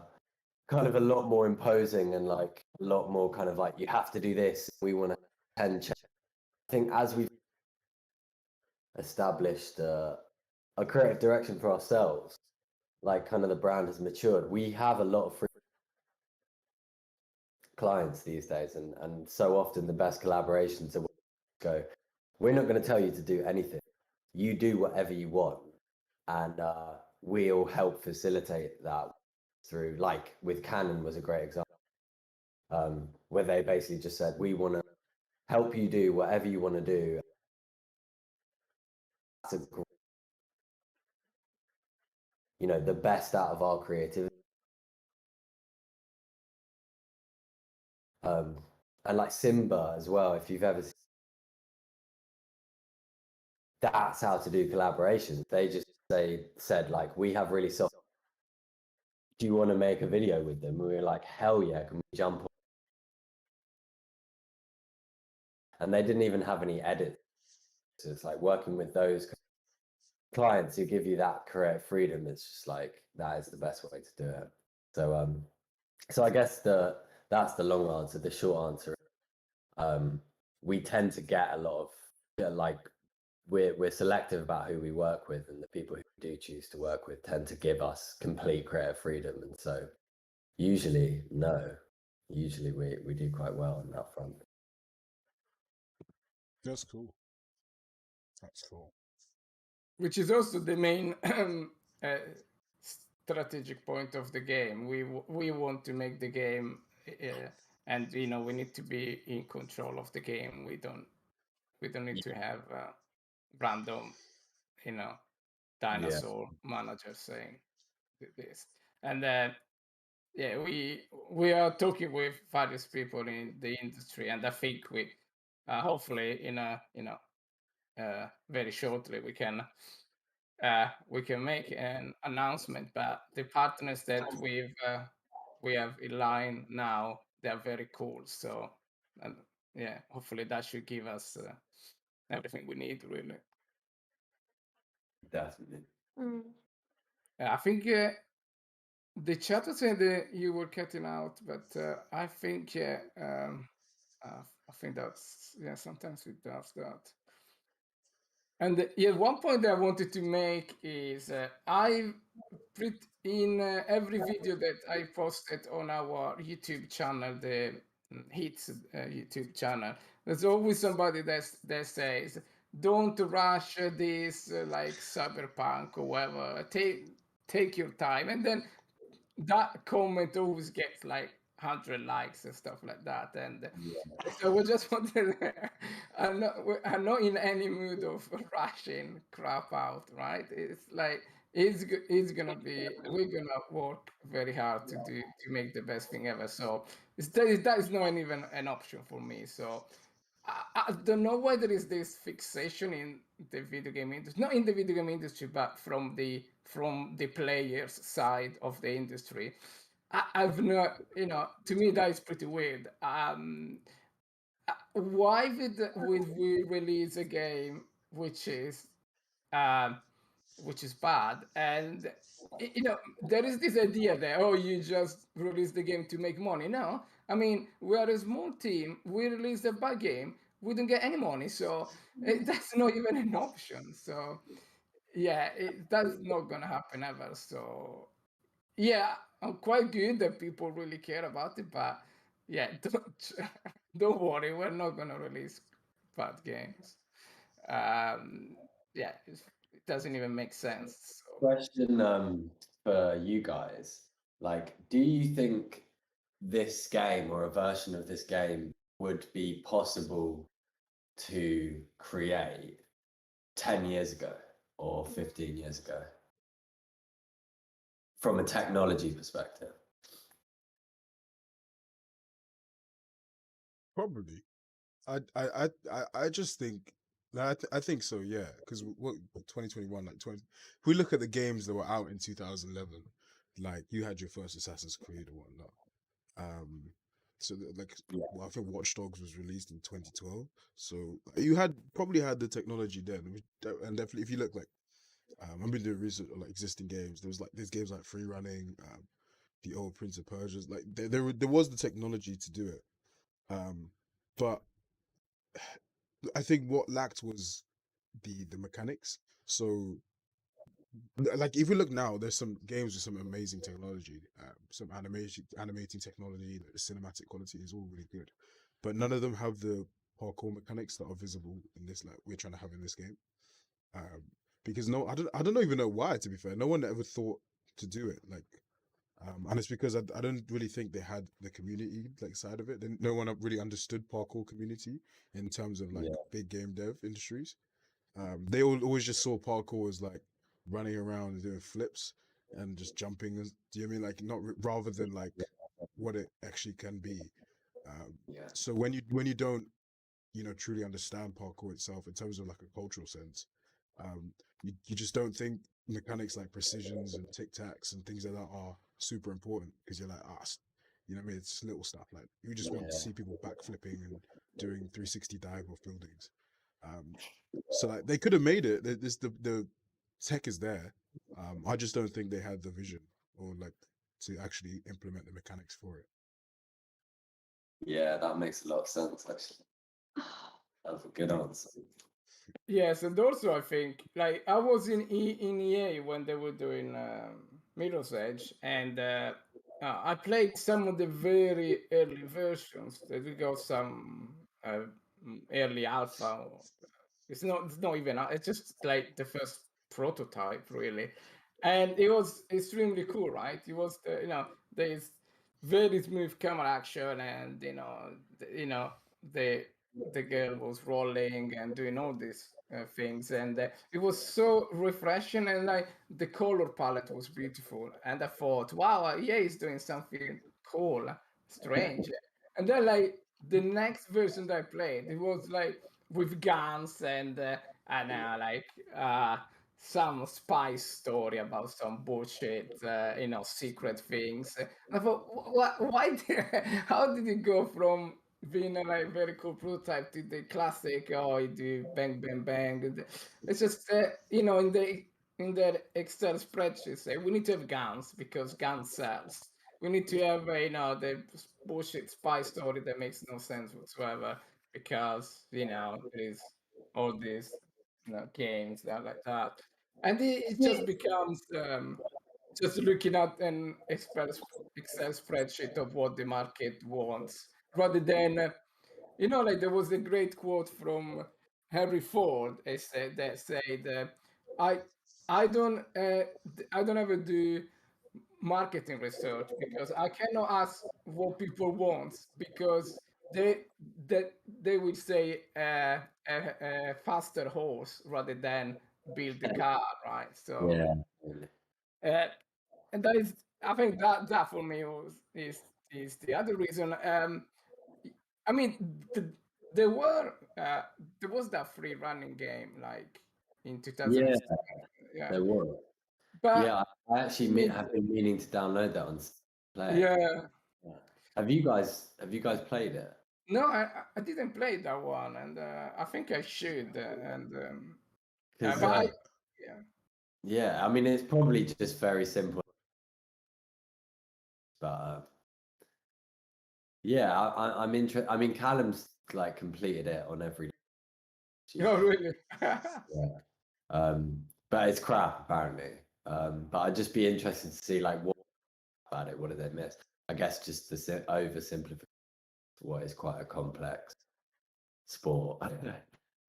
kind of a lot more imposing and like a lot more kind of like, you have to do this. We want to 10 check. I think as we've established a creative direction for ourselves, like kind of the brand has matured, we have a lot of free clients these days, and so often the best collaborations are go, we're not going to tell you to do anything, you do whatever you want, and we'll help facilitate that through, like with Canon was a great example, where they basically just said, we want to help you do whatever you want to do. That's the best out of our creativity. And like Simba as well, if you've ever seen, that's how to do collaborations. They just said like, we have really soft, do you want to make a video with them? We were like, hell yeah, can we jump on? And they didn't even have any edits. So it's like working with those clients who give you that creative freedom. It's just like, that is the best way to do it. So I guess that's the long answer. The short answer, we tend to get a lot of like, we're selective about who we work with, and the people who we do choose to work with tend to give us complete creative freedom. And so usually we do quite well on that front. That's cool. That's cool. Which is also the main strategic point of the game. We want to make the game, and we need to be in control of the game. We don't need to have random, dinosaur manager saying this. And yeah, we are talking with various people in the industry, and I think we hopefully very shortly we can make an announcement. But the partners that we have in line now, they're very cool. So yeah, hopefully that should give us everything we need, really. Definitely. I think the chat was saying that you were cutting out, but I think I think that's sometimes it does that. And one point that I wanted to make is I put in every video that I posted on our YouTube channel, the Hits YouTube channel. There's always somebody that says, "Don't rush this like cyberpunk or whatever. Take your time." And then that comment always gets like 100 likes and stuff like that. And so we just wanted, I'm not in any mood of rushing crap out, right? It's like it's gonna be, we're gonna work very hard to make the best thing ever. So that is not even an option for me. So I don't know why there is this fixation in the video game industry, not in the video game industry, but from the players side of the industry. I've not, to me that is pretty weird. Why would we release a game which is um, bad? And there is this idea that, oh, you just release the game to make money. No, I mean, we are a small team. We release a bad game, we don't get any money, so that's not even an option. So yeah, that's not gonna happen ever. So yeah, I'm quite good that people really care about it, but yeah, don't worry, we're not gonna release bad games. Yeah, it doesn't even make sense. So. Question for you guys. Like, do you think this game or a version of this game would be possible to create 10 years ago or 15 years ago from a technology perspective? Probably. I just think I think so, yeah. Because what 2021, like 20, if we look at the games that were out in 2011, like you had your first Assassin's Creed or whatnot. So like, Yeah. well, I think Watch Dogs was released in 2012. So you probably had the technology then, and definitely if you look like, I've been doing research on like existing games. There's games like Free Running, the old Prince of Persia's. Like there was the technology to do it, but I think what lacked was the mechanics. So like if we look now, there's some games with some amazing technology, some animating technology. The cinematic quality is all really good, but none of them have the parkour mechanics that are visible in this. Like we're trying to have in this game, um, because I don't even know why. To be fair, no one ever thought to do it. Like, and it's because I don't really think they had the community like side of it. No one really understood parkour community in terms of like Yeah. big game dev industries. They always just saw parkour as like running around and doing flips and just jumping. Do you know what I mean? Like not rather than like what it actually can be. Yeah. So when you don't truly understand parkour itself in terms of like a cultural sense, you just don't think mechanics like precisions and tic tacs and things like that are super important because you're like you know what I mean? It's little stuff like you just want to Yeah. see people backflipping and doing 360 dive off buildings. So like they could have made it. The tech is there. I just don't think they had the vision or like to actually implement the mechanics for it. Yeah, that makes a lot of sense, actually. That's a good answer. Yes, and also I think like I was in EA when they were doing Mirror's Edge, and I played some of the very early versions. That we got some early alpha. It's not even. It's just like the first prototype, really, and it was extremely cool, right? It was there's very smooth camera action, and the the girl was rolling and doing all these things, and it was so refreshing, and like the color palette was beautiful, and I thought, wow, yeah, he's doing something cool, strange. And then like the next version that I played, it was like with guns and like some spy story about some bullshit, secret things. And I thought, why how did it go from being a like very cool prototype to the classic, oh, you do bang bang bang? It's just in the Excel spreadsheet say we need to have guns because guns sells. We need to have the bullshit spy story that makes no sense whatsoever because there is all these games that like that, and it just becomes just looking at an Excel spreadsheet of what the market wants rather than like there was a great quote from Henry Ford. That said, I I don't ever do marketing research because I cannot ask what people want because they that they will say a faster horse rather than build the car, right? So Yeah. uh, and that is, I think that for me is the other reason. I mean, there was that free running game like in 2007. Yeah. There was. But Yeah, I actually have been meaning to download that on Play. yeah. Have you guys played it? No, I didn't play that one, and I think I should. And but yeah. Yeah, I mean it's probably just very simple, but yeah, I'm interested. I mean, Callum's like completed it on every. Oh, really? Yeah. But it's crap apparently. But I'd just be interested to see like what about it. What did they miss? I guess just the oversimplification of what is quite a complex sport.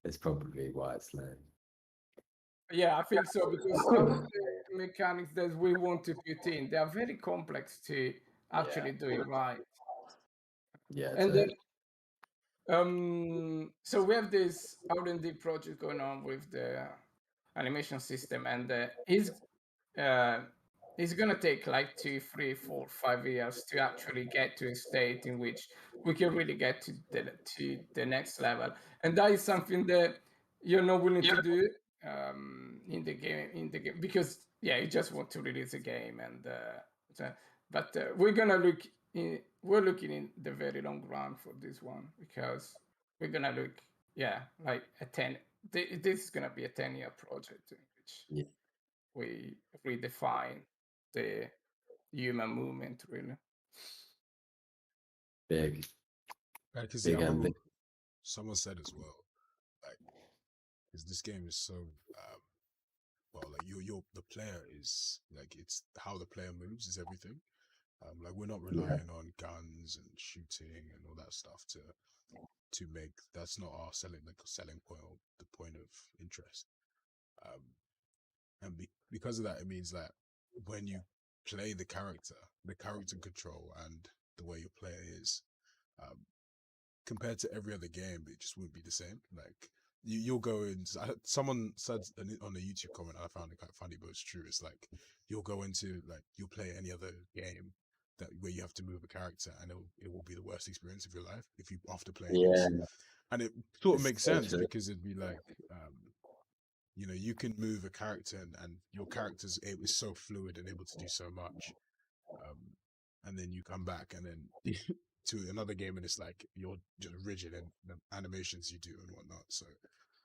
It's probably why it's lame. Yeah, I think so, because some of the mechanics that we want to put in, they are very complex to actually do it right. Yeah. And then so we have this R&D project going on with the animation system, and it's gonna take like 2, 3, 4, 5 years to actually get to a state in which we can really get to the next level. And that is something that you're not willing to do in the game because you just want to release a game. And but we're looking in the very long run for this one, because we're gonna look like a 10. This is gonna be a 10-year project in which we redefine the human movement, really. Big. Because Big I remember ambition. someone said as well, like, because this game is so well, like the player is like, it's how the player moves is everything. Like we're not relying on guns and shooting and all that stuff to make, that's not our selling point or the point of interest. And because of that, it means that when you play the character control and the way your player is, compared to every other game, it just wouldn't be the same. Like you'll go in. Someone said on a YouTube comment, I found it quite funny, but it's true. It's like you'll go into, like, you'll play any other game where you have to move a character, and it will be the worst experience of your life if you after playing this. And it sort of makes sense, because it'd be like, you can move a character, and your character's is so fluid and able to do so much, and then you come back and then to another game, and it's like you're just rigid in the animations you do and whatnot. So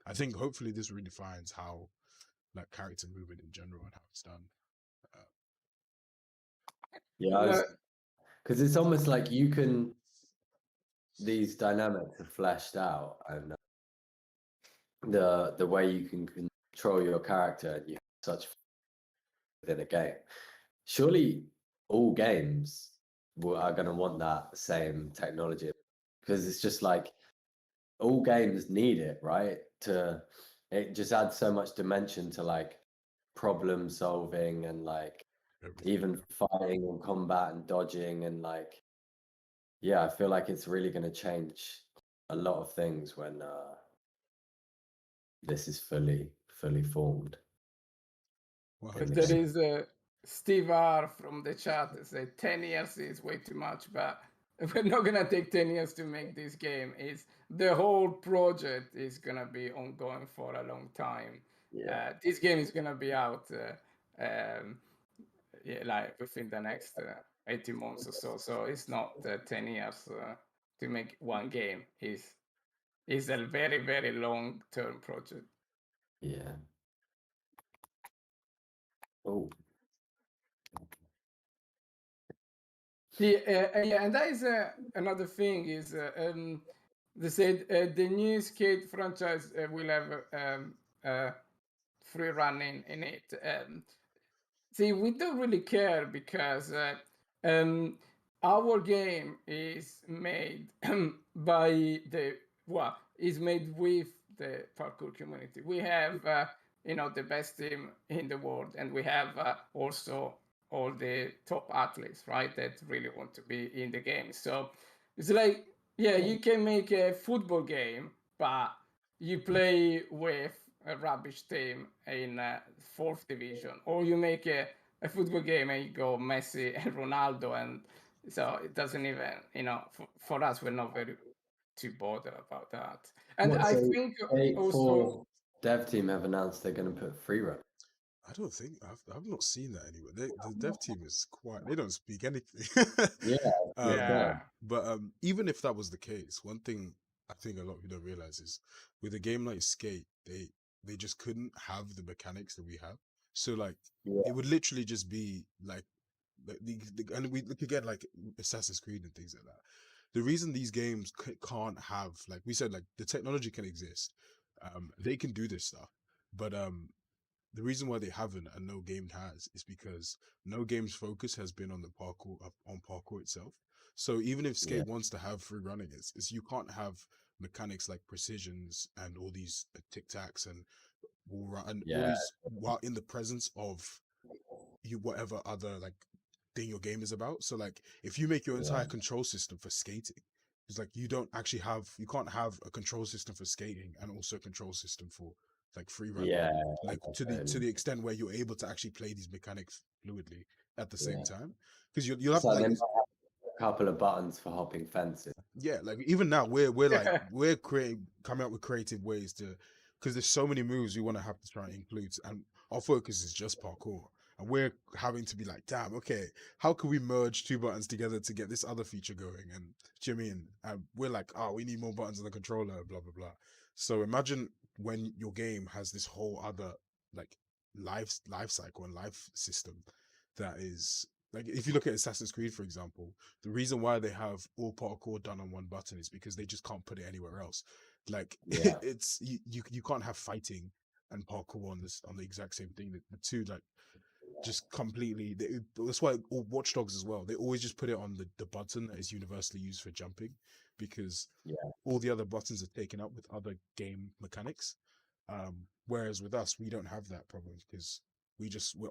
I think hopefully this redefines how, like, character movement in general and how it's done. Because it's almost like these dynamics are fleshed out, and the way you can control your character, and you have such within a game. Surely all games are going to want that same technology, because it's just like all games need it, right? It just adds so much dimension to like problem solving, and like even fighting and combat and dodging, and like, I feel like it's really going to change a lot of things when this is fully formed. There is Steve R from the chat that said 10 years is way too much, but we're not gonna take 10 years to make this game. The whole project is gonna be ongoing for a long time. This game is gonna be out like within the next 18 months or so. So it's not 10 years to make one game. It's a very, very long-term project. Yeah. Oh. And that is another thing is they said the new Skate franchise will have free running in it. See, we don't really care, because our game is made is made with the parkour community. We have the best team in the world, and we have also all the top athletes, right, that really want to be in the game. So it's like, you can make a football game, but you play with a rubbish team in 4th division, or you make a football game and you go Messi and Ronaldo, and so it doesn't even, for us, we're not very too bothered about that. And What, I so think Skate also 4 dev team have announced they're going to put free run. I don't think I've not seen that anywhere. The dev team is quiet. They don't speak anything. Yeah, yeah, But even if that was the case, one thing I think a lot of people don't realize is with a game like Skate, they just couldn't have the mechanics that we have. So like Yeah. it would literally just be like and we could get like Assassin's Creed and things like that. The reason these games can't have, like we said, like the technology can exist, they can do this stuff, but the reason why they haven't and no game has is because no game's focus has been on the parkour on parkour itself. So even if Skate wants to have free running, it's you can't have mechanics like precisions and all these tic tacs and all Yeah. these while in the presence of you whatever other like thing your game is about. So like if you make your entire control system for skating, it's like you can't have a control system for skating and also a control system for like free running. Yeah. Like to the extent where you're able to actually play these mechanics fluidly at the same time. Because you'll have So like they might have a couple of buttons for hopping fences. yeah, like even now we're like we're coming up with creative ways to, because there's so many moves we want to have to try and include, and our focus is just parkour, and we're having to be like, damn, okay, how can we merge two buttons together to get this other feature going? And do you know what I mean? And we're like, oh, we need more buttons on the controller, blah blah blah. So imagine when your game has this whole other like life cycle and life system that is like, if you look at Assassin's Creed, for example, the reason why they have all parkour done on one button is because they just can't put it anywhere else. Like it's you can't have fighting and parkour on the exact same thing. The two like just completely. That's why all Watch Dogs as well. They always just put it on the button that is universally used for jumping, because all the other buttons are taken up with other game mechanics. Whereas with us, we don't have that problem because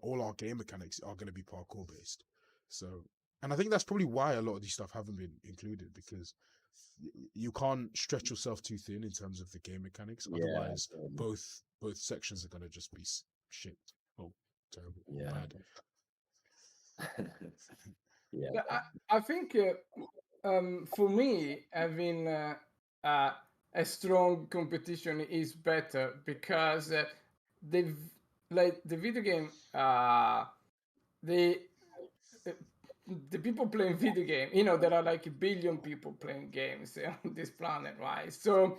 all our game mechanics are going to be parkour based. So, and I think that's probably why a lot of these stuff haven't been included, because you can't stretch yourself too thin in terms of the game mechanics. Otherwise, both sections are going to just be shit. Oh, terrible. Bad. I think for me, having a strong competition is better because the video game, the people playing video game, there are like 1 billion people playing games on this planet, right? So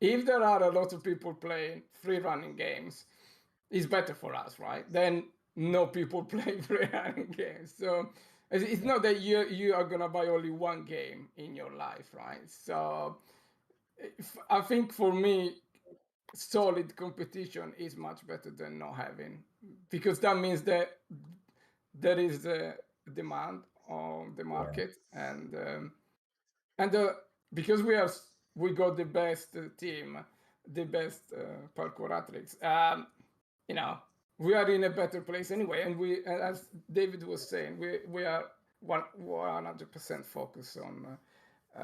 if there are a lot of people playing free running games, it's better for us, right? Then no people play free running games. So it's not that you are gonna buy only one game in your life, right? So I think for me, solid competition is much better than not having, because that means that there is a demand on the market, and because we got the best team, the best parkour athletes, we are in a better place anyway. And we, as David was saying, we are 100% focused on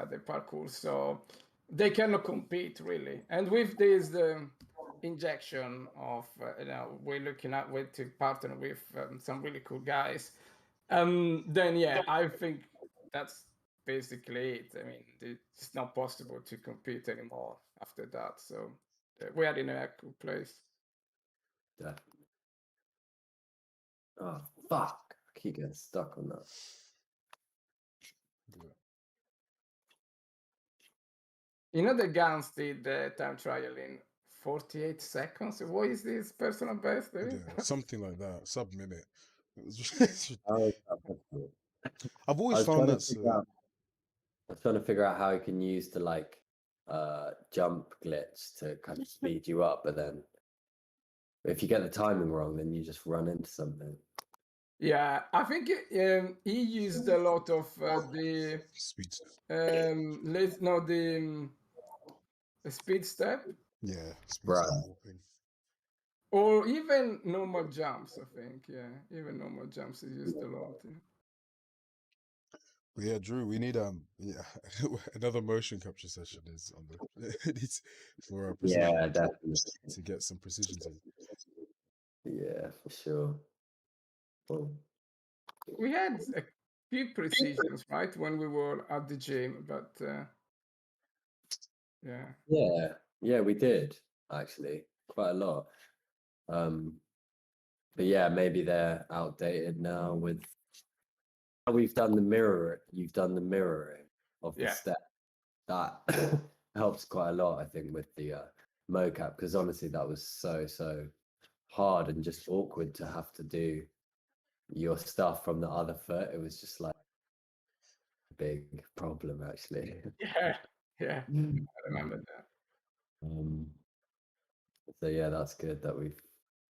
the parkour, so they cannot compete really. And with this injection of we're looking at with to partner with some really cool guys, then I think that's basically it. I mean, it's not possible to compete anymore after that. So we are in a cool place. Definitely. Oh fuck! I keep getting stuck on that. The Guns did the time trial in 48 seconds. What is this personal best? Yeah, something like that, sub-minute. I've always found that. I was trying to figure out how you can use the like jump glitch to kind of speed you up, but then if you get the timing wrong, then you just run into something. Yeah, I think he used a lot of the speed step. The speed step. Yeah, speed step walking. Or even normal jumps, I think. Yeah, even normal jumps is used a lot. Yeah. But yeah, Drew, we need another motion capture session is on the it's for precision. Yeah, definitely. To get some precision to. Yeah, for sure. Cool. We had a few precisions, right, when we were at the gym, but Yeah. Yeah, we did actually quite a lot. But yeah, maybe they're outdated now with how we've done the mirror. You've done the mirroring of the Yeah. step. That helps quite a lot, I think, with the mocap, because honestly, that was so hard and just awkward to have to do your stuff from the other foot. It was just like a big problem, actually. Yeah. I remember that. So yeah, that's good that we've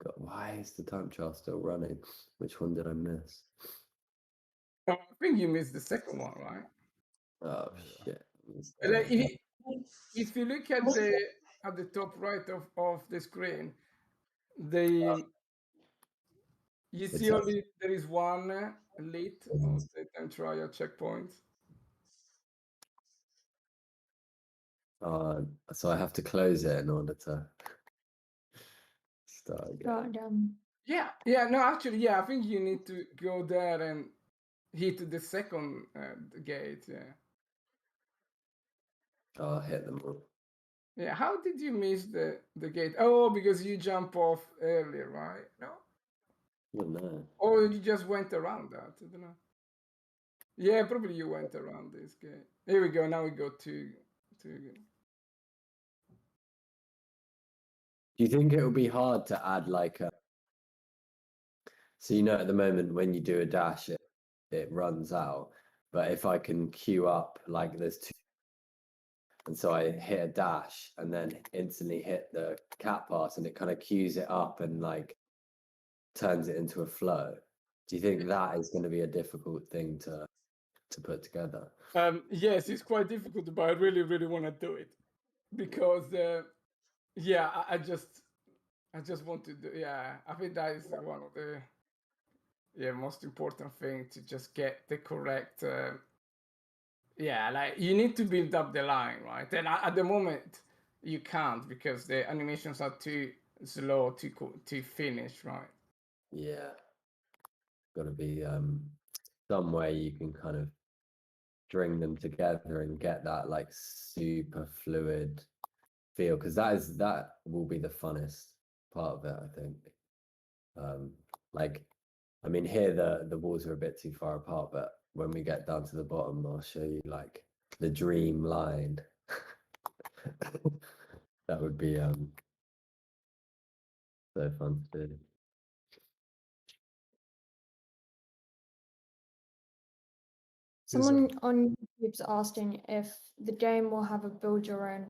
got. Why is the time trial still running? Which one did I miss? Oh, I think you missed the second one, right? Oh Yeah. shit! Like, if you look at the top right of the screen, the you see It's only there is one lit of the time trial checkpoint. so I have to close it in order to start again. Right, Yeah. No, actually, yeah. I think you need to go there and hit the second gate. Yeah. I'll hit them all. Yeah. How did you miss the gate? Oh, because you jump off earlier, right? No. Oh, no. Or you just went around that? I don't know. Yeah, probably you went around this gate. Here we go. Now we go to. Do you think it would be hard to add like a? So you know, at the moment when you do a dash, it runs out. But if I can queue up, like there's two, and so I hit a dash and then instantly hit the cat pass, and it kind of queues it up and like turns it into a flow. Do you think that is going to be a difficult thing to put together? Yes, it's quite difficult, but I really, really want to do it because, yeah, I just want to do. Yeah, I think that is one of the most important thing to just get the correct. Yeah, like you need to build up the line, right? And at the moment, you can't because the animations are too slow to finish, right? Yeah, got to be some way you can kind of string them together and get that like super fluid feel, because that will be the funnest part of it, I think. Like, I mean, here the walls are a bit too far apart, but when we get down to the bottom, I'll show you like the dream line. That would be so fun to do. Someone on YouTube's asking if the game will have a build your own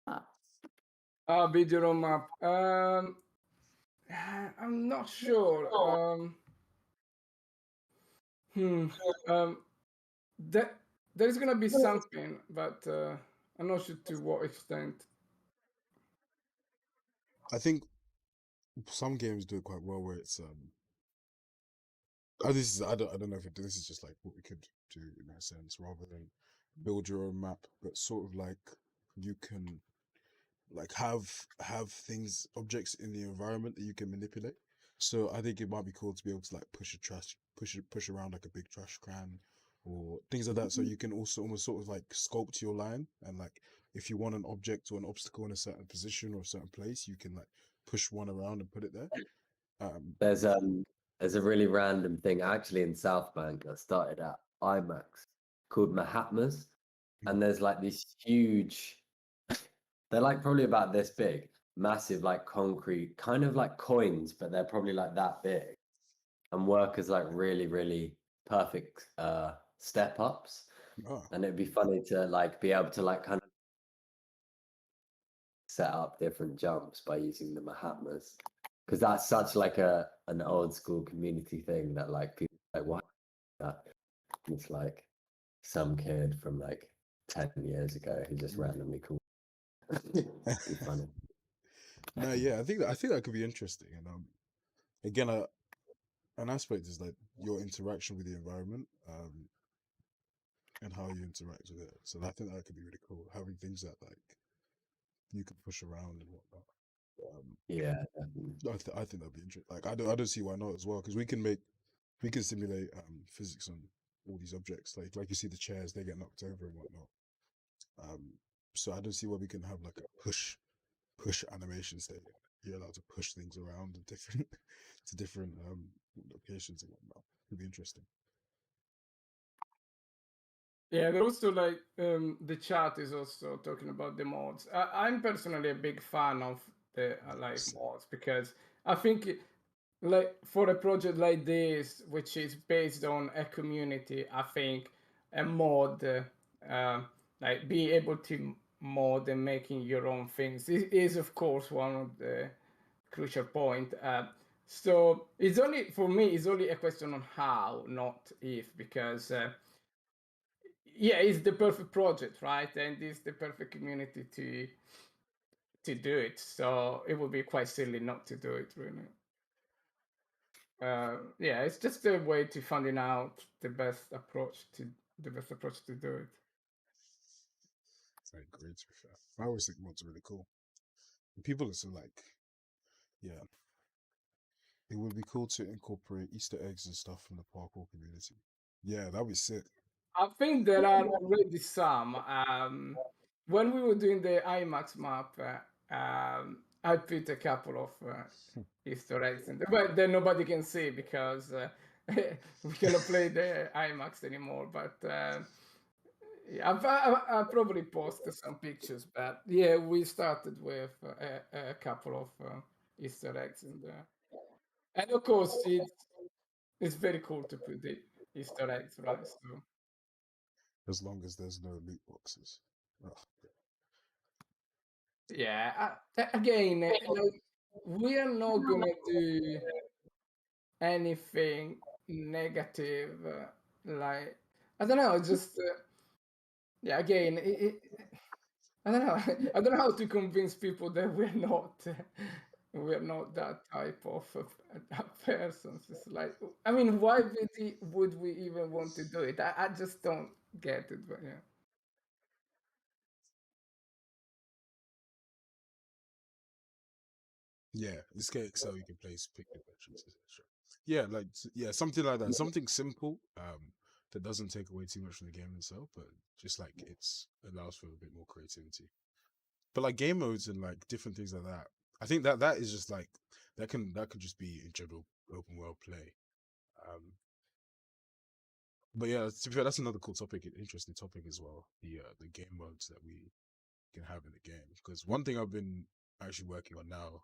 map. Build your own map. I'm not sure. There's gonna be something, but I'm not sure to what extent. I think some games do it quite well where it's this is I don't know if this is just like what we could do in that sense rather than build your own map, but sort of like you can like have objects in the environment that you can manipulate. So I think it might be cool to be able to like push around like a big trash can or things like that. So you can also almost sort of like sculpt your line, and like if you want an object or an obstacle in a certain position or a certain place, you can like push one around and put it there. There's a really random thing actually in South Bank that started at IMAX called Mahatmas, and there's like these huge. They're like probably about this big, massive, like concrete, kind of like coins, but they're probably like that big, and work as like really, really perfect step ups. Oh, And it'd be funny to like be able to like kind of set up different jumps by using the Mahatmas, because that's such like an old school community thing that like people are like, what that? And it's like some kid from like 10 years ago who just randomly called. It'd be funny. no, yeah, I think that could be interesting. And again, an aspect is like your interaction with the environment, and how you interact with it. So I think that could be really cool, having things that like you can push around and whatnot. Yeah, definitely. I think that'd be interesting. Like I don't see why not as well, because we can simulate physics on all these objects. Like you see the chairs, they get knocked over and whatnot. So I don't see why we can have like a push animation state. You're allowed to push things around to different to different locations and whatnot. It'd be interesting. Yeah, and also like the chat is also talking about the mods. I'm personally a big fan of the like mods because I think like for a project like this, which is based on a community, I think a mod, like be able to mod and making your own things is of course one of the crucial point. So it's only for me, it's only a question on how, not if, because yeah, it's the perfect project, right? And it's the perfect community to do it. So it would be quite silly not to do it, really. Yeah, it's just a way to finding out the best approach to do it. I agree, to be fair. I always think mods are really cool. And people are so like, yeah, it would be cool to incorporate Easter eggs and stuff from the parkour community. Yeah, that'd be sick. I think there are already some. When we were doing the IMAX map, I put a couple of Easter eggs in there, but then nobody can see because we cannot play the IMAX anymore. But yeah, I probably posted some pictures. But yeah, we started with a couple of Easter eggs in there, and of course it's very cool to put the Easter eggs, right? So. As long as there's no loot boxes. Ugh. Yeah, again, like we are not gonna do anything negative. Like I don't know, just yeah. Again, I don't know. I don't know how to convince people that we're not that type of persons. It's like, I mean, why would we even want to do it? I just don't get it. But yeah. Yeah, it's getting so you can place pick adventures, etc. Yeah, like yeah, something like that. Something simple, that doesn't take away too much from the game itself, but just like it's allows for a bit more creativity. But like game modes and like different things like that, I think that is just like that could just be in general open world play. But yeah, to be fair, that's another cool topic, interesting topic as well. The game modes that we can have in the game. Because one thing I've been actually working on now,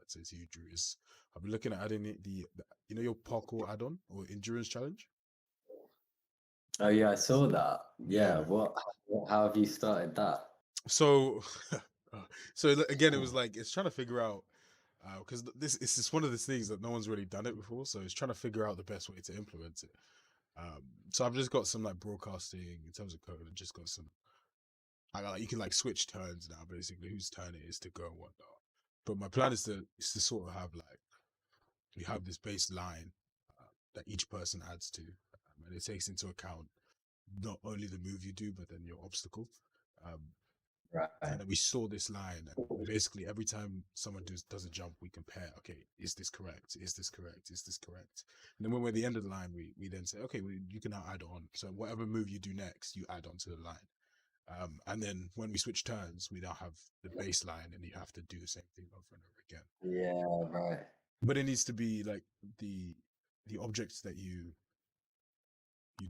to you, Drew, is I've been looking at adding the you know your parkour add-on or endurance challenge. Oh yeah, I saw that. Yeah, Yeah. how have you started that? So, again, it was like it's trying to figure out because this is just one of these things that no one's really done it before, so it's trying to figure out the best way to implement it. So I've just got some like broadcasting in terms of code, and just got some. You can like switch turns now, basically whose turn it is to go and whatnot. But my plan is to sort of have like we have this baseline that each person adds to, and it takes into account not only the move you do, but then your obstacle. Right. And then we saw this line, and basically every time someone does a jump, we compare. Okay, is this correct? Is this correct? Is this correct? And then when we're at the end of the line, we then say, okay, you can now add on. So whatever move you do next, you add on to the line. And then when we switch turns, we now have the baseline, and you have to do the same thing over and over again. Yeah, right. But it needs to be like the objects that you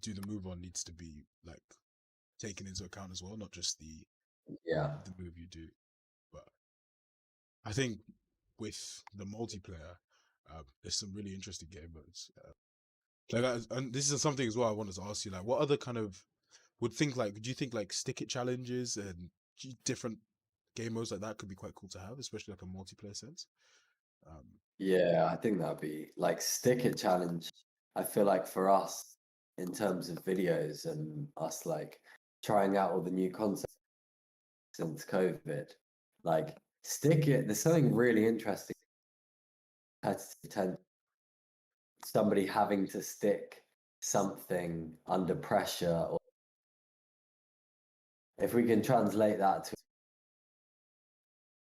do the move on needs to be like taken into account as well, not just the move you do. But I think with the multiplayer, there's some really interesting game modes. And this is something as well I wanted to ask you. Like, what other kind of do you think like stick it challenges and different game modes like that could be quite cool to have, especially like a multiplayer sense? Yeah, I think that'd be like stick it challenge. I feel like for us, in terms of videos and us like trying out all the new concepts since COVID, like stick it. There's something really interesting. Somebody having to stick something under pressure, or if we can translate that to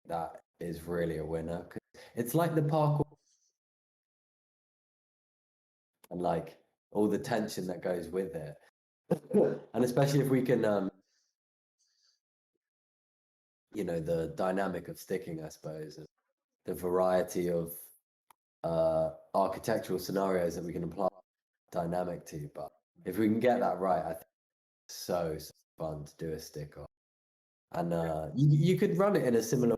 that is really a winner. 'Cause it's like the parkour and like all the tension that goes with it. And especially if we can you know, the dynamic of sticking, I suppose, and the variety of architectural scenarios that we can apply dynamic to. But if we can get that right, I think it's so fun to do a stick on. And you could run it in a similar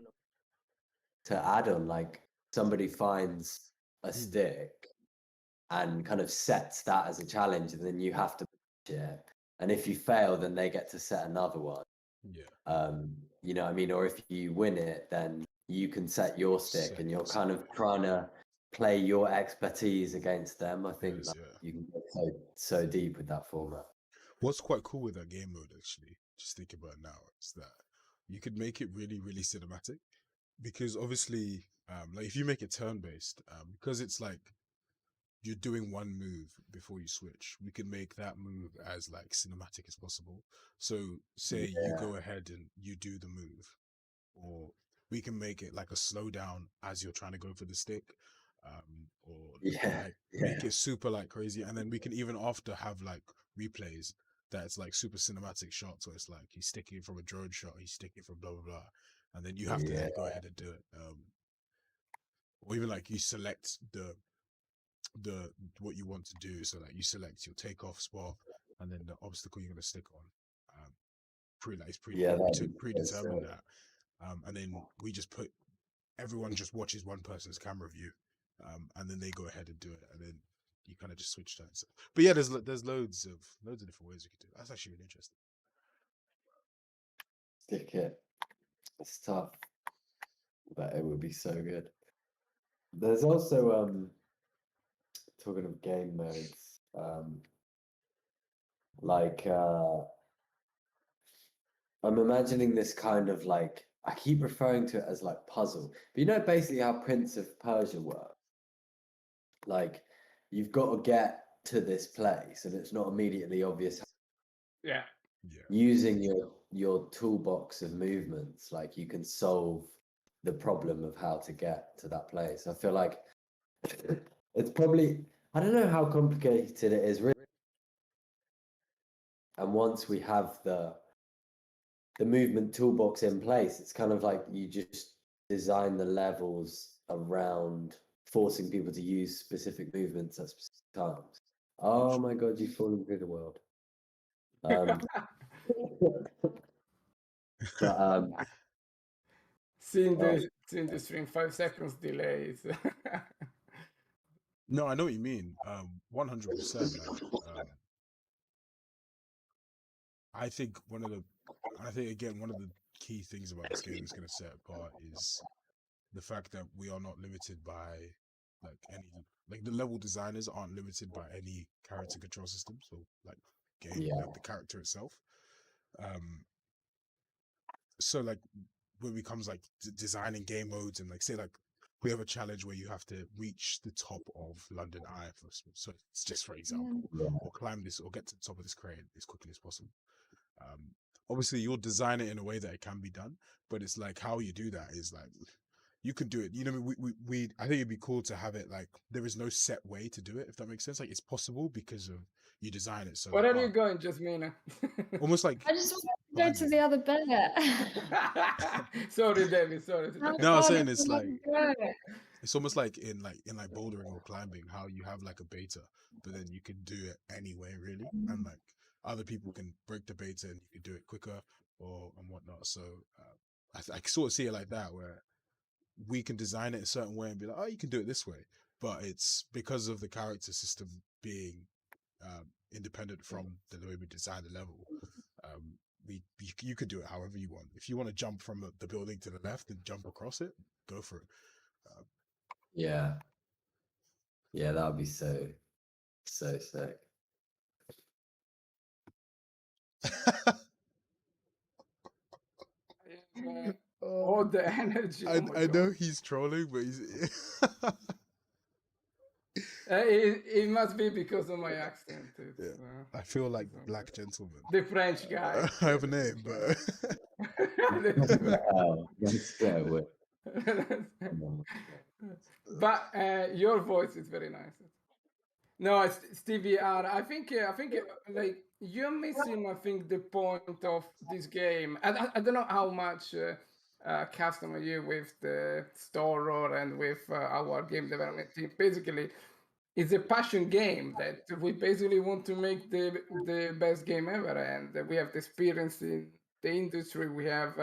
to add-on, like somebody finds a stick and kind of sets that as a challenge, and then you have to match it. And if you fail, then they get to set another one. Yeah. You know what I mean? Or if you win it, then you can set your stick, and you're kind of trying to play your expertise against them. I think Yes, like, yeah. you can get so deep with that format. What's quite cool with that game mode, actually, just thinking about it now, is that you could make it really, really cinematic. Because obviously, like if you make it turn-based, because it's like you're doing one move before you switch, we can make that move as like cinematic as possible. So say you go ahead and you do the move, or we can make it like a slowdown as you're trying to go for the stick, or like make it super like crazy, and then we can even after have like replays that's like super cinematic shots where it's like he's sticking from a drone shot, he's sticking from blah blah blah, and then you have to then go ahead and do it, or even like you select the what you want to do, so like you select your takeoff spot and then the obstacle you're going to stick on, predetermined that, and then we just put everyone just watches one person's camera view, and then they go ahead and do it, and then you kind of just switch turns. But yeah, there's loads of different ways you could do it. That's actually really interesting. Stick it. It's tough, but it would be so good. There's also talking of game modes, like I'm imagining this kind of like, I keep referring to it as like puzzle, but you know basically how Prince of Persia works. Like you've got to get to this place, and it's not immediately obvious. Yeah. Using your toolbox of movements, like you can solve the problem of how to get to that place. I feel like it's probably, I don't know how complicated it is really. And once we have the movement toolbox in place, it's kind of like you just design the levels around forcing people to use specific movements at specific times. Oh my god, you've fallen through the world. But seeing the stream 5 seconds delays. No, I know what you mean. 100%. Like, I think one of the key things about this game that's going to set apart is the fact that we are not limited by like any, like the level designers aren't limited by any character control system. So like game, like the character itself. So like when it becomes like designing game modes, and like say like we have a challenge where you have to reach the top of London Eye, so it's just for example, or climb this, or get to the top of this crane as quickly as possible. Obviously you'll design it in a way that it can be done, but it's like how you do that is like you can do it. You know, we I think it'd be cool to have it like there is no set way to do it, if that makes sense. Like it's possible because of you design it so. Where are you going, Jasmina? Almost like I just want to go to the other bit. Sorry, David. Sorry. No, I'm saying it's like it's almost like in bouldering or climbing, how you have like a beta, but then you can do it anyway, really, and like other people can break the beta and you can do it quicker or and whatnot. So I sort of see it like that, where we can design it a certain way and be like, oh, you can do it this way, but it's because of the character system being independent from the way we design the level. You could do it however you want. If you want to jump from the building to the left and jump across it, go for it. Yeah, that would be so sick. All the energy. I know he's trolling, but he's it must be because of my accent. I feel like black gentleman. The French guy. I have a name, but Let's go with. But your voice is very nice. No, it's Stevie R. I think like you're missing. I think the point of this game. I don't know how much customer here with the store and with our game development team. Basically, it's a passion game that we basically want to make the best game ever, and we have the experience in the industry. We have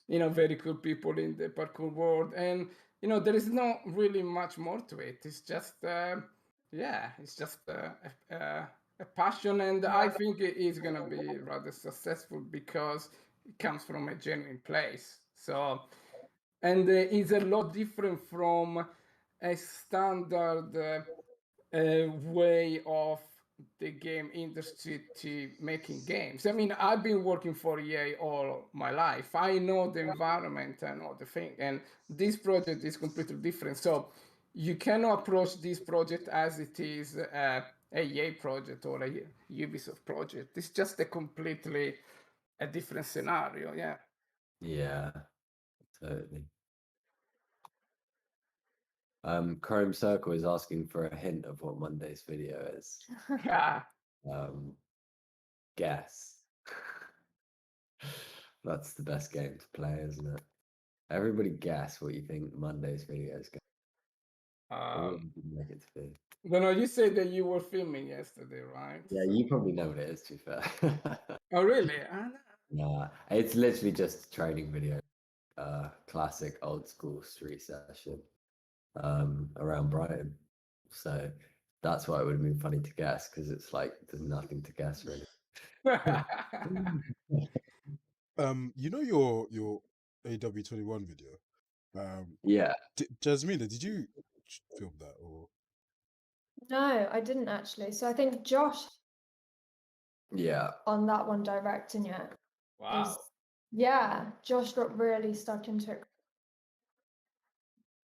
very cool people in the parkour world, and there is not really much more to it. It's just it's just a passion, and I think it is gonna be rather successful because it comes from a genuine place. So, and it's a lot different from a standard way of the game industry to making games. I mean, I've been working for EA all my life. I know the environment and all the thing, and this project is completely different. So you cannot approach this project as it is a EA project or a Ubisoft project. It's just a different scenario. Yeah. Yeah, totally. Chrome Circle is asking for a hint of what Monday's video is. Yeah. Guess. That's the best game to play, isn't it? Everybody guess what you think Monday's video is going to make it to be. No, you said that you were filming yesterday, right? Yeah, you probably know what it is, to be fair. Oh, really? Nah, it's literally just a training video. Classic old school street session around Brighton. So that's why it would have been funny to guess, because it's like there's nothing to guess really. You know your AW21 video. Yeah. Jasmina, did you film that or? No, I didn't actually. So I think Josh Yeah. on that one directing it. Wow. Yeah, Josh got really stuck into it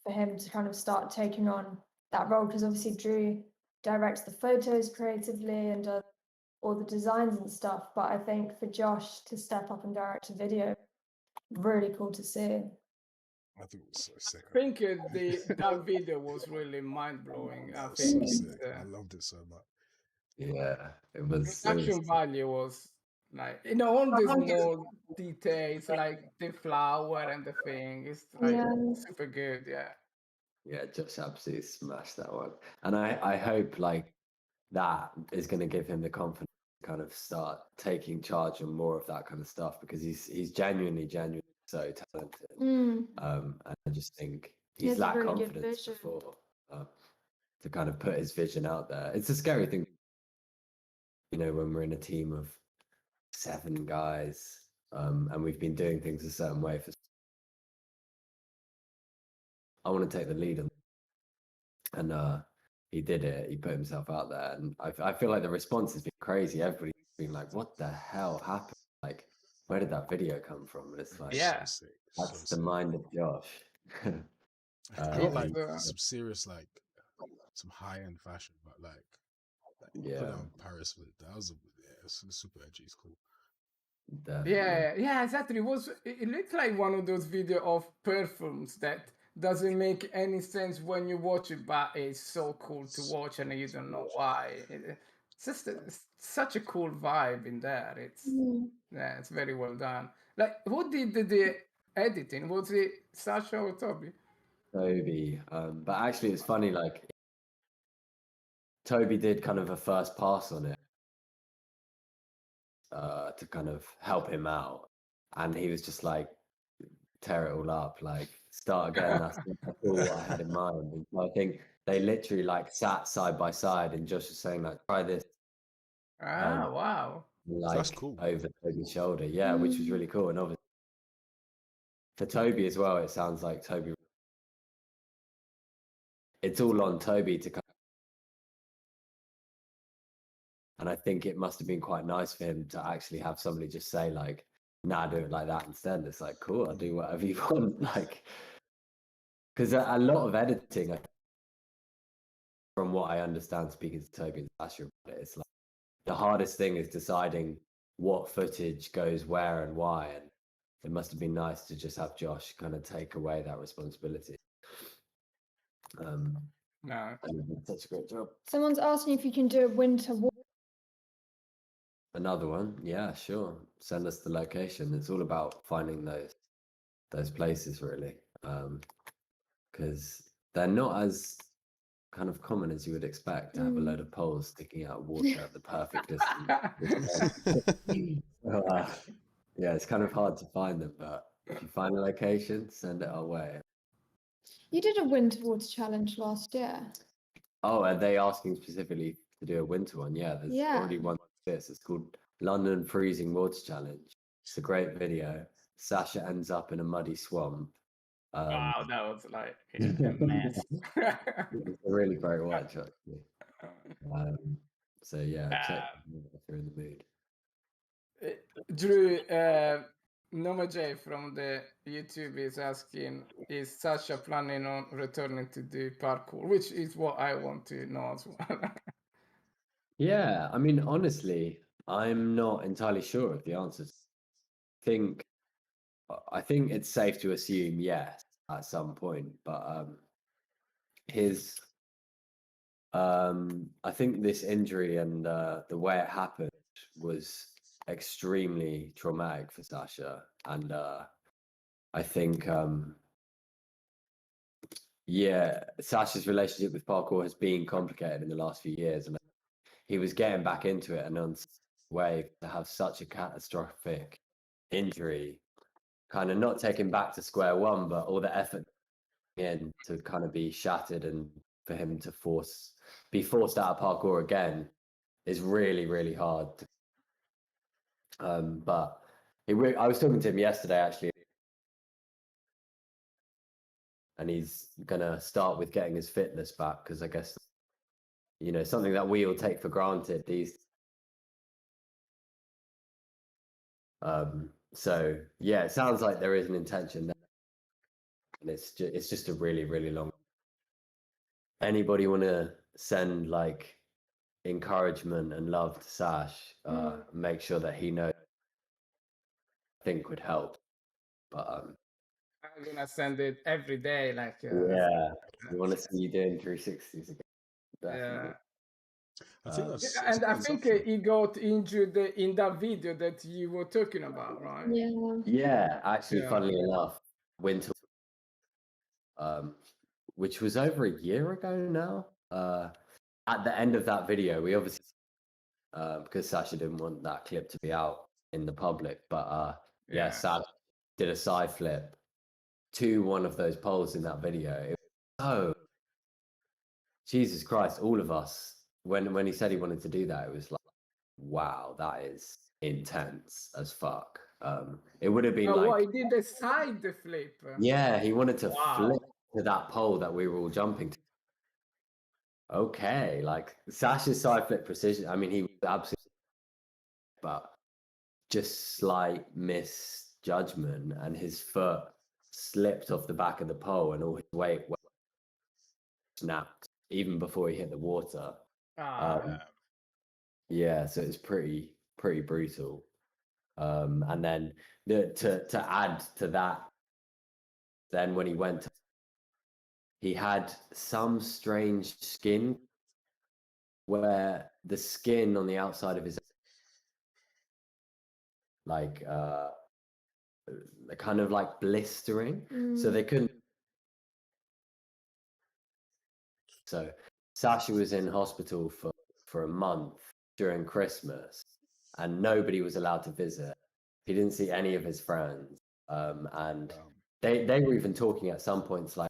for him to kind of start taking on that role, because obviously Drew directs the photos creatively and does all the designs and stuff. But I think for Josh to step up and direct a video, really cool to see. I think it was so sick. I think that video was really mind blowing. I It was so think sick. I loved it so much. Yeah. It was. production value was like all the small details, like the flower and the thing. It's like super good. Yeah. Yeah, just absolutely smashed that one. And I hope like that is going to give him the confidence to kind of start taking charge and more of that kind of stuff, because he's genuinely so talented. And I just think he's lacked really good confidence vision. before to kind of put his vision out there. It's a scary thing, when we're in a team of 7 guys and we've been doing things a certain way for. I want to take the lead on, and he did it. He put himself out there, and I feel like the response has been crazy. Everybody's been like, "What the hell happened? Like, where did that video come from?" And it's like, Yeah. So sick. that's So the mind of Josh. I got like It's, some serious some high end fashion, but put Yeah, out in Paris with that was it's super edgy. It's cool. definitely. yeah, exactly. It looked like one of those video of perfumes that doesn't make any sense when you watch it, but it's so cool to watch and you don't know why. It's just such a cool vibe in there. It's very well done. Like, who did the editing? Was it Sasha or Toby? Toby. But actually, it's funny. Like, Toby did kind of a first pass on it to kind of help him out, and he was just like, tear it all up, like start again. That's all what I had in mind. And so I think they literally like sat side by side, and Josh was saying like, try this. Wow. Like That's cool. over Toby's shoulder, yeah, which was really cool. And obviously for Toby as well, it sounds like Toby. It's all on Toby to come. And I think it must have been quite nice for him to actually have somebody just say like, "Nah, do it like that instead." It's like, cool, I'll do whatever you want. Like, because a lot of editing, from what I understand, speaking to Toby and Sasha about it, it's like the hardest thing is deciding what footage goes where and why. And it must have been nice to just have Josh kind of take away that responsibility. No. And he did such a great job. Someone's asking if you can do a winter walk. Another one, yeah, sure. Send us the location. It's all about finding those those places really, because they're not as kind of common as you would expect to have a load of poles sticking out of water at the perfect distance. So, yeah, it's kind of hard to find them, but if you find a location, send it our way. You did a winter water challenge last year. Oh, are they asking specifically to do a winter one? Yeah, there's Yeah. already one. It's called London Freezing Water Challenge. It's a great video. Sasha ends up in a muddy swamp. Wow, that was like a mess. It's a really great watch, actually. So yeah, check if you're in the mood. Drew, Noma J from the YouTube is asking, is Sasha planning on returning to do parkour? Which is what I want to know as well. Yeah, I mean, honestly, I'm not entirely sure of the answers. I think it's safe to assume yes at some point, but I think this injury and the way it happened was extremely traumatic for Sasha, and I think yeah, Sasha's relationship with parkour has been complicated in the last few years, and he was getting back into it, and on way to have such a catastrophic injury, kind of not taken back to square one, but all the effort in to kind of be shattered and for him to be forced out of parkour again is really, really hard. But I was talking to him yesterday actually, and he's gonna start with getting his fitness back, because I guess, you know, something that we all take for granted these. So yeah, it sounds like there is an intention there, and it's just a really, really long. Anybody want to send like encouragement and love to Sash? Make sure that he knows. I think would help, but I'm gonna send it every day, like yeah, we want to see you doing 360s again. Definitely. yeah. I think that's And I that's think up for- he got injured in that video that you were talking about, right? Yeah. Yeah, actually, Yeah. funnily enough, winter, which was over a year ago now. At the end of that video, we obviously, because Sasha didn't want that clip to be out in the public, but yeah, Sasha did a side flip to one of those poles in that video. It was so, Jesus Christ, all of us, when he said he wanted to do that, it was like, wow, that is intense as fuck. It would have been Oh, like, what, he did the side flip. yeah, he wanted to Wow. flip to that pole that we were all jumping to. Okay, like Sasha's side flip precision. I mean, he was absolutely, but just slight misjudgment, and his foot slipped off the back of the pole, and all his weight snapped even before he hit the water. Yeah, so it's pretty brutal. And then to add to that, then when he went, he had some strange skin where the skin on the outside of his like kind of like blistering, so they couldn't. So Sasha was in hospital for a month during Christmas, and nobody was allowed to visit. He didn't see any of his friends, and they were even talking at some points like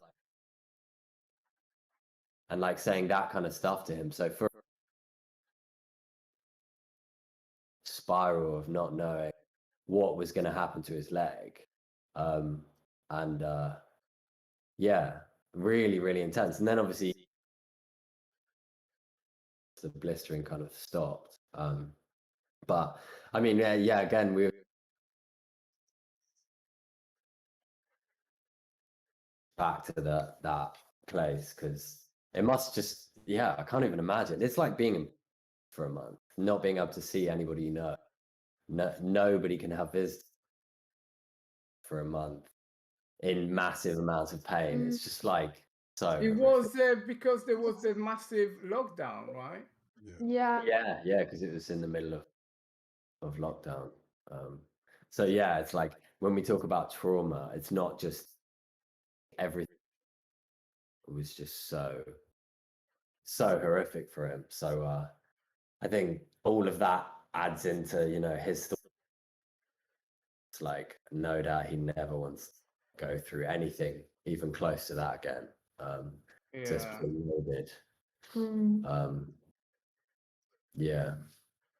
saying that kind of stuff to him. So for spiral of not knowing what was going to happen to his leg, and yeah, really, really intense. And then obviously the blistering kind of stopped. But I mean, yeah, again, we were back to that place, because it must just, yeah, I can't even imagine. It's like being in for a month, not being able to see anybody you know. Nobody can have visitors for a month in massive amounts of pain. It's just like so. It was because there was a massive lockdown, right? Yeah. Yeah, because it was in the middle of lockdown. So yeah, it's like when we talk about trauma, it's not just everything. It was just so horrific for him. So I think all of that adds into, you know, his story. It's like, no doubt he never wants to go through anything even close to that again. Just Yeah. loaded. Mm. Yeah.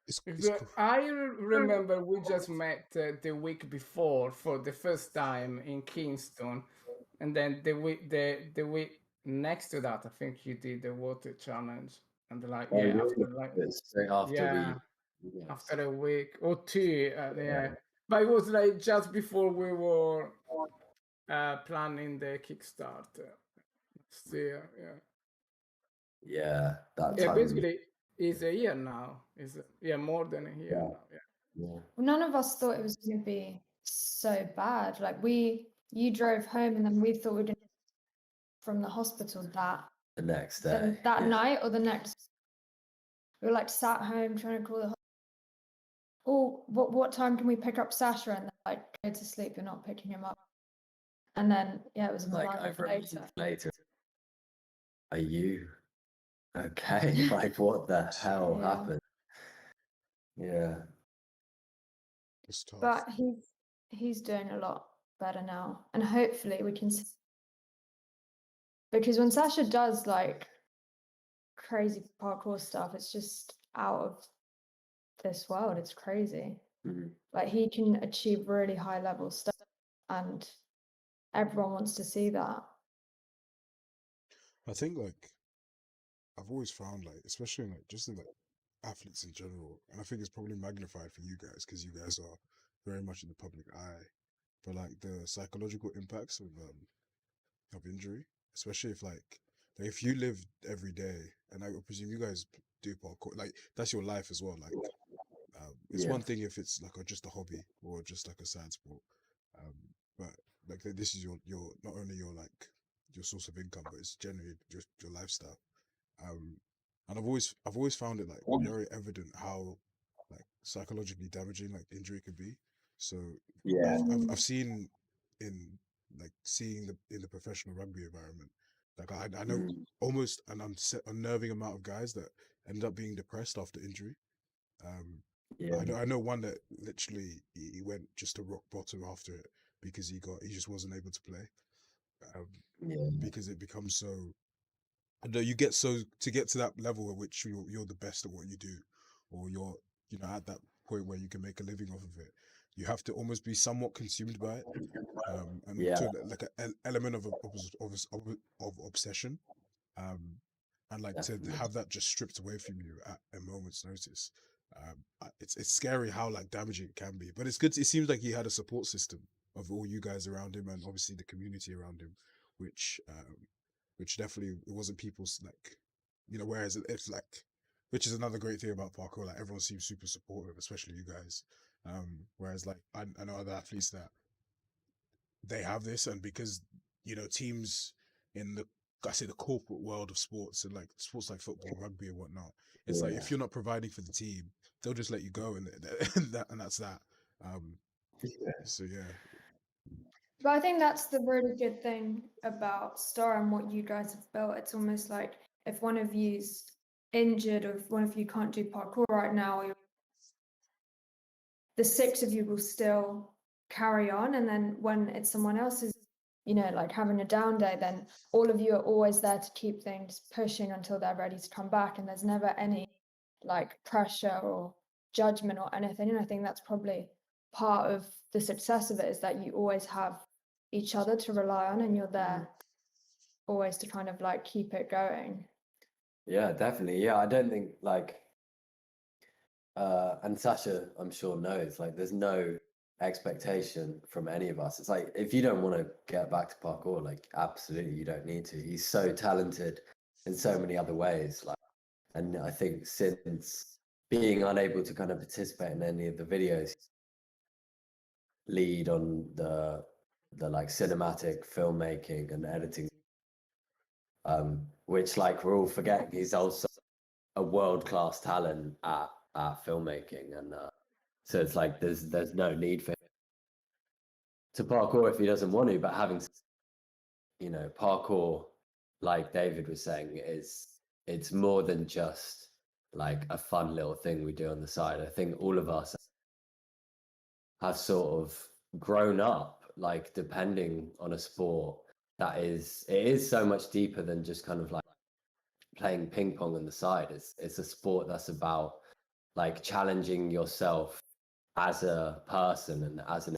It's I remember we just met the week before for the first time in Kingston, and then the week next to that, I think you did the water challenge, and like Oh, yeah, really? after like Straight after yeah, yes. after a week or two, yeah. But it was like just before we were planning the Kickstarter. Still, yeah. Yeah, that Yeah, time. basically, it's a year now. More than a year Yeah. now. Yeah. Yeah. Well, none of us thought it was going to be so bad. Like you drove home, and then we thought we'd from the hospital The next then day. that yeah. night or the next. We were like sat home trying to call the. Oh, what time can we pick up Sasha? And they're like, go to sleep. You're not picking him up. And then yeah, it was Like like over a later. month later. Are you okay? Like, what the hell Yeah. happened? Yeah. it's tough. But he's doing a lot better now, and hopefully we can. Because when Sasha does like crazy parkour stuff, it's just out of this world. It's crazy. Mhm. Like he can achieve really high level stuff, and everyone wants to see that. I think like I've always found like, especially in, like just in like athletes in general, and I think it's probably magnified for you guys because you guys are very much in the public eye. But like the psychological impacts of injury, especially if you live every day, and I presume you guys do parkour, like that's your life as well. Like it's Yeah. one thing if it's like just a hobby or just like a side sport, but like this is your not only your like your source of income, but it's generally just your lifestyle. And I've always found it like very evident how like psychologically damaging like injury could be. So Yeah. I've seen in like seeing in the professional rugby environment, like I know Mhm. almost an unnerving amount of guys that end up being depressed after injury. Yeah. I know one that literally he went just to rock bottom after it because he just wasn't able to play. Yeah. Because it becomes so. I know you get so to get to that level at which you're the best at what you do, or you're at that point where you can make a living off of it. You have to almost be somewhat consumed by it, and Yeah. to like an element of obsession, um, and like to Definitely. have that just stripped away from you at a moment's notice. It's scary how like damaging it can be, but it's good. It seems like he had a support system of all you guys around him, and obviously the community around him, which definitely it wasn't people's like, whereas it's like, which is another great thing about parkour. Like everyone seems super supportive, especially you guys. Whereas like I know other athletes that they have this, and because teams in the corporate world of sports and like sports like football, rugby, and whatnot, it's like Yeah. if you're not providing for the team, they'll just let you go, and that's that. So yeah, But I think that's the really good thing about Star and what you guys have built. It's almost like if one of you's injured or if one of you can't do parkour right now, the six of you will still carry on. And then when it's someone else's, like having a down day, then all of you are always there to keep things pushing until they're ready to come back. And there's never any like pressure or judgment or anything. And I think that's probably part of the success of it, is that you always have each other to rely on, and you're there always to kind of like keep it going. Yeah, definitely. Yeah, I don't think like and Sasha, I'm sure knows, like there's no expectation from any of us. It's like if you don't want to get back to parkour, like absolutely you don't need to. He's so talented in so many other ways. Like, and I think since being unable to kind of participate in any of the videos, lead on the like cinematic filmmaking and editing, which like we're all forgetting he's also a world-class talent at filmmaking, and so it's like there's no need for to parkour if he doesn't want to. But having, parkour, like David was saying, it's more than just like a fun little thing we do on the side. I think all of us have sort of grown up, like, depending on a sport that it is so much deeper than just kind of like playing ping pong on the side. It's a sport that's about like challenging yourself as a person, and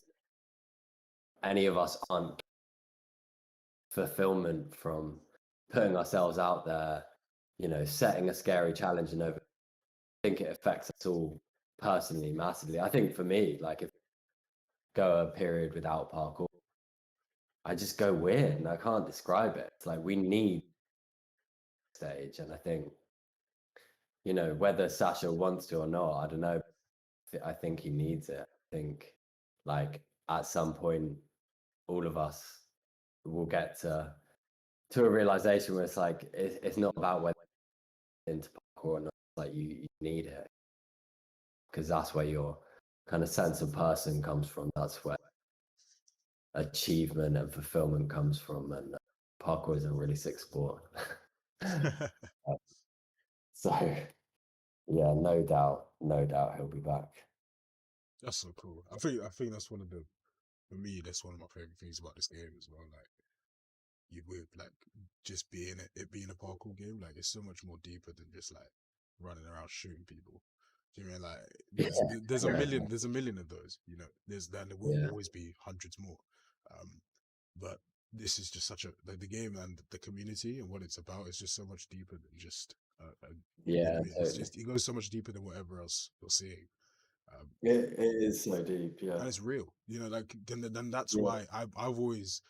any of us aren't fulfillment from putting ourselves out there, setting a scary challenge, and over. I think it affects us all personally massively. I think for me, like, if I go a period without parkour, I just go weird and I can't describe it. It's like we need stage, and I think, whether Sasha wants to or not, I don't know. I think he needs it. I think, like, at some point, all of us will get to a realization where it's like it's not about whether into parkour or not. Like, you need it, because that's where your kind of sense of person comes from. That's where achievement and fulfillment comes from. And parkour is a really sick sport. So yeah, no doubt he'll be back. That's so cool. I think that's one of the, for me, that's one of my favorite things about this game as well. Like, you with like just being it being a parkour game, like it's so much more deeper than just like running around shooting people. Do you mean like there's a million of those, there will always be hundreds more. But this is just such a the game and the community and what it's about is just so much deeper than just it's just, it goes so much deeper than whatever else you're seeing. It is so deep, yeah, and it's real. Like then that's why I've always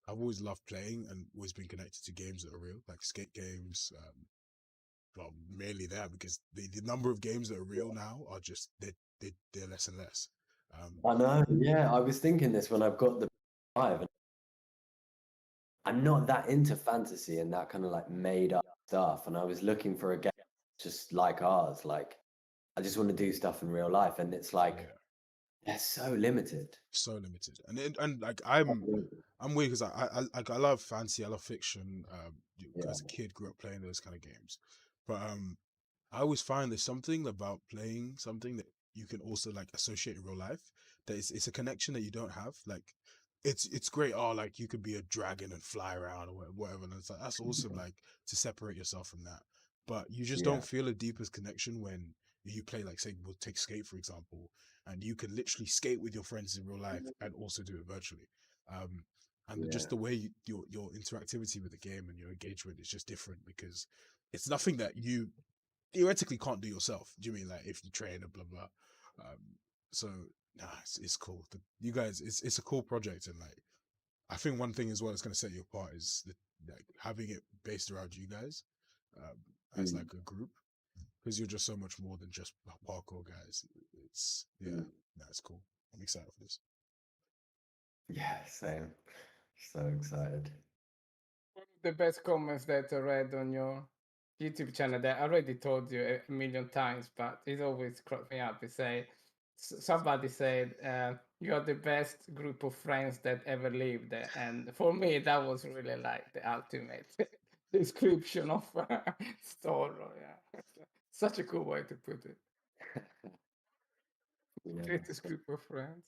loved playing and always been connected to games that are real, like skate games. Well, mainly that, because the number of games that are real now are just they're less and less. I know. Yeah, I was thinking this when I've got the 5. And I'm not that into fantasy and that kind of like made up stuff, and I was looking for a game just like ours. Like, I just want to do stuff in real life, and it's like they're so limited. And like I'm weird because I love fantasy, I love fiction. As a kid, grew up playing those kind of games, but I always find there's something about playing something that you can also like associate in real life. That it's a connection that you don't have. Like, it's great. Oh, like you could be a dragon and fly around or whatever, and it's like that's awesome. Like, to separate yourself from that, but you just don't feel a deepest connection when you play, like, say we'll take skate for example, and you can literally skate with your friends in real life and also do it virtually. And just the way your interactivity with the game and your engagement is just different, because it's nothing that you theoretically can't do yourself. Do you mean like if you train and blah blah? So it's cool. You guys, it's a cool project, and like I think one thing as well that's going to set you apart is like having it based around you guys as like a group, because you're just so much more than just parkour guys. It's that's cool. I'm excited for this. Yeah, same. So excited. One of the best comments that I read on your YouTube channel that I already told you a million times, but it always cracks me up. Somebody said, "You're the best group of friends that ever lived," and for me, that was really like the ultimate description of Storm. Yeah, such a cool way to put it. Greatest group of friends.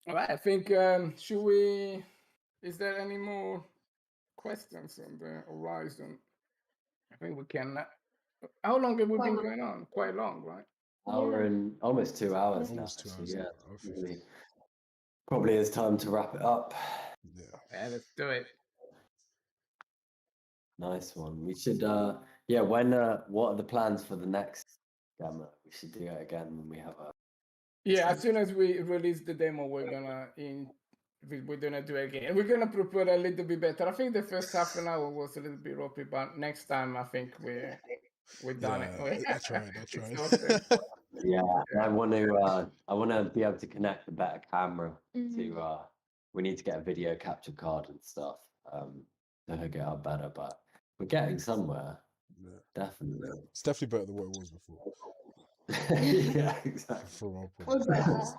All right, I think should we? Is there any more questions on the horizon? I think we can. How long have we been going on? Quite long, right? Hour and almost 2 hours now. Almost 2 hours. Yeah, probably it's time to wrap it up. Yeah, let's do it. Nice one. We should. When? What are the plans for the next demo? We should do it again when we have a. Yeah, as soon as we release the demo, we're gonna do it again. We're gonna prepare a little bit better. I think the first half an hour was a little bit ropey, but next time I think we're done it. That's right. Yeah, I want to be able to connect a better camera to. We need to get a video capture card and stuff to hook it up better, but we're getting somewhere. Yeah. Definitely. It's definitely better than what it was before. Yeah, exactly. from our point Was of view. that?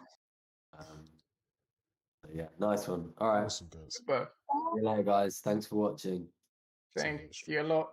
Yeah, nice one. All right. Awesome, guys. Super. See you later, guys. Thanks for watching. See you Thank later, you a lot.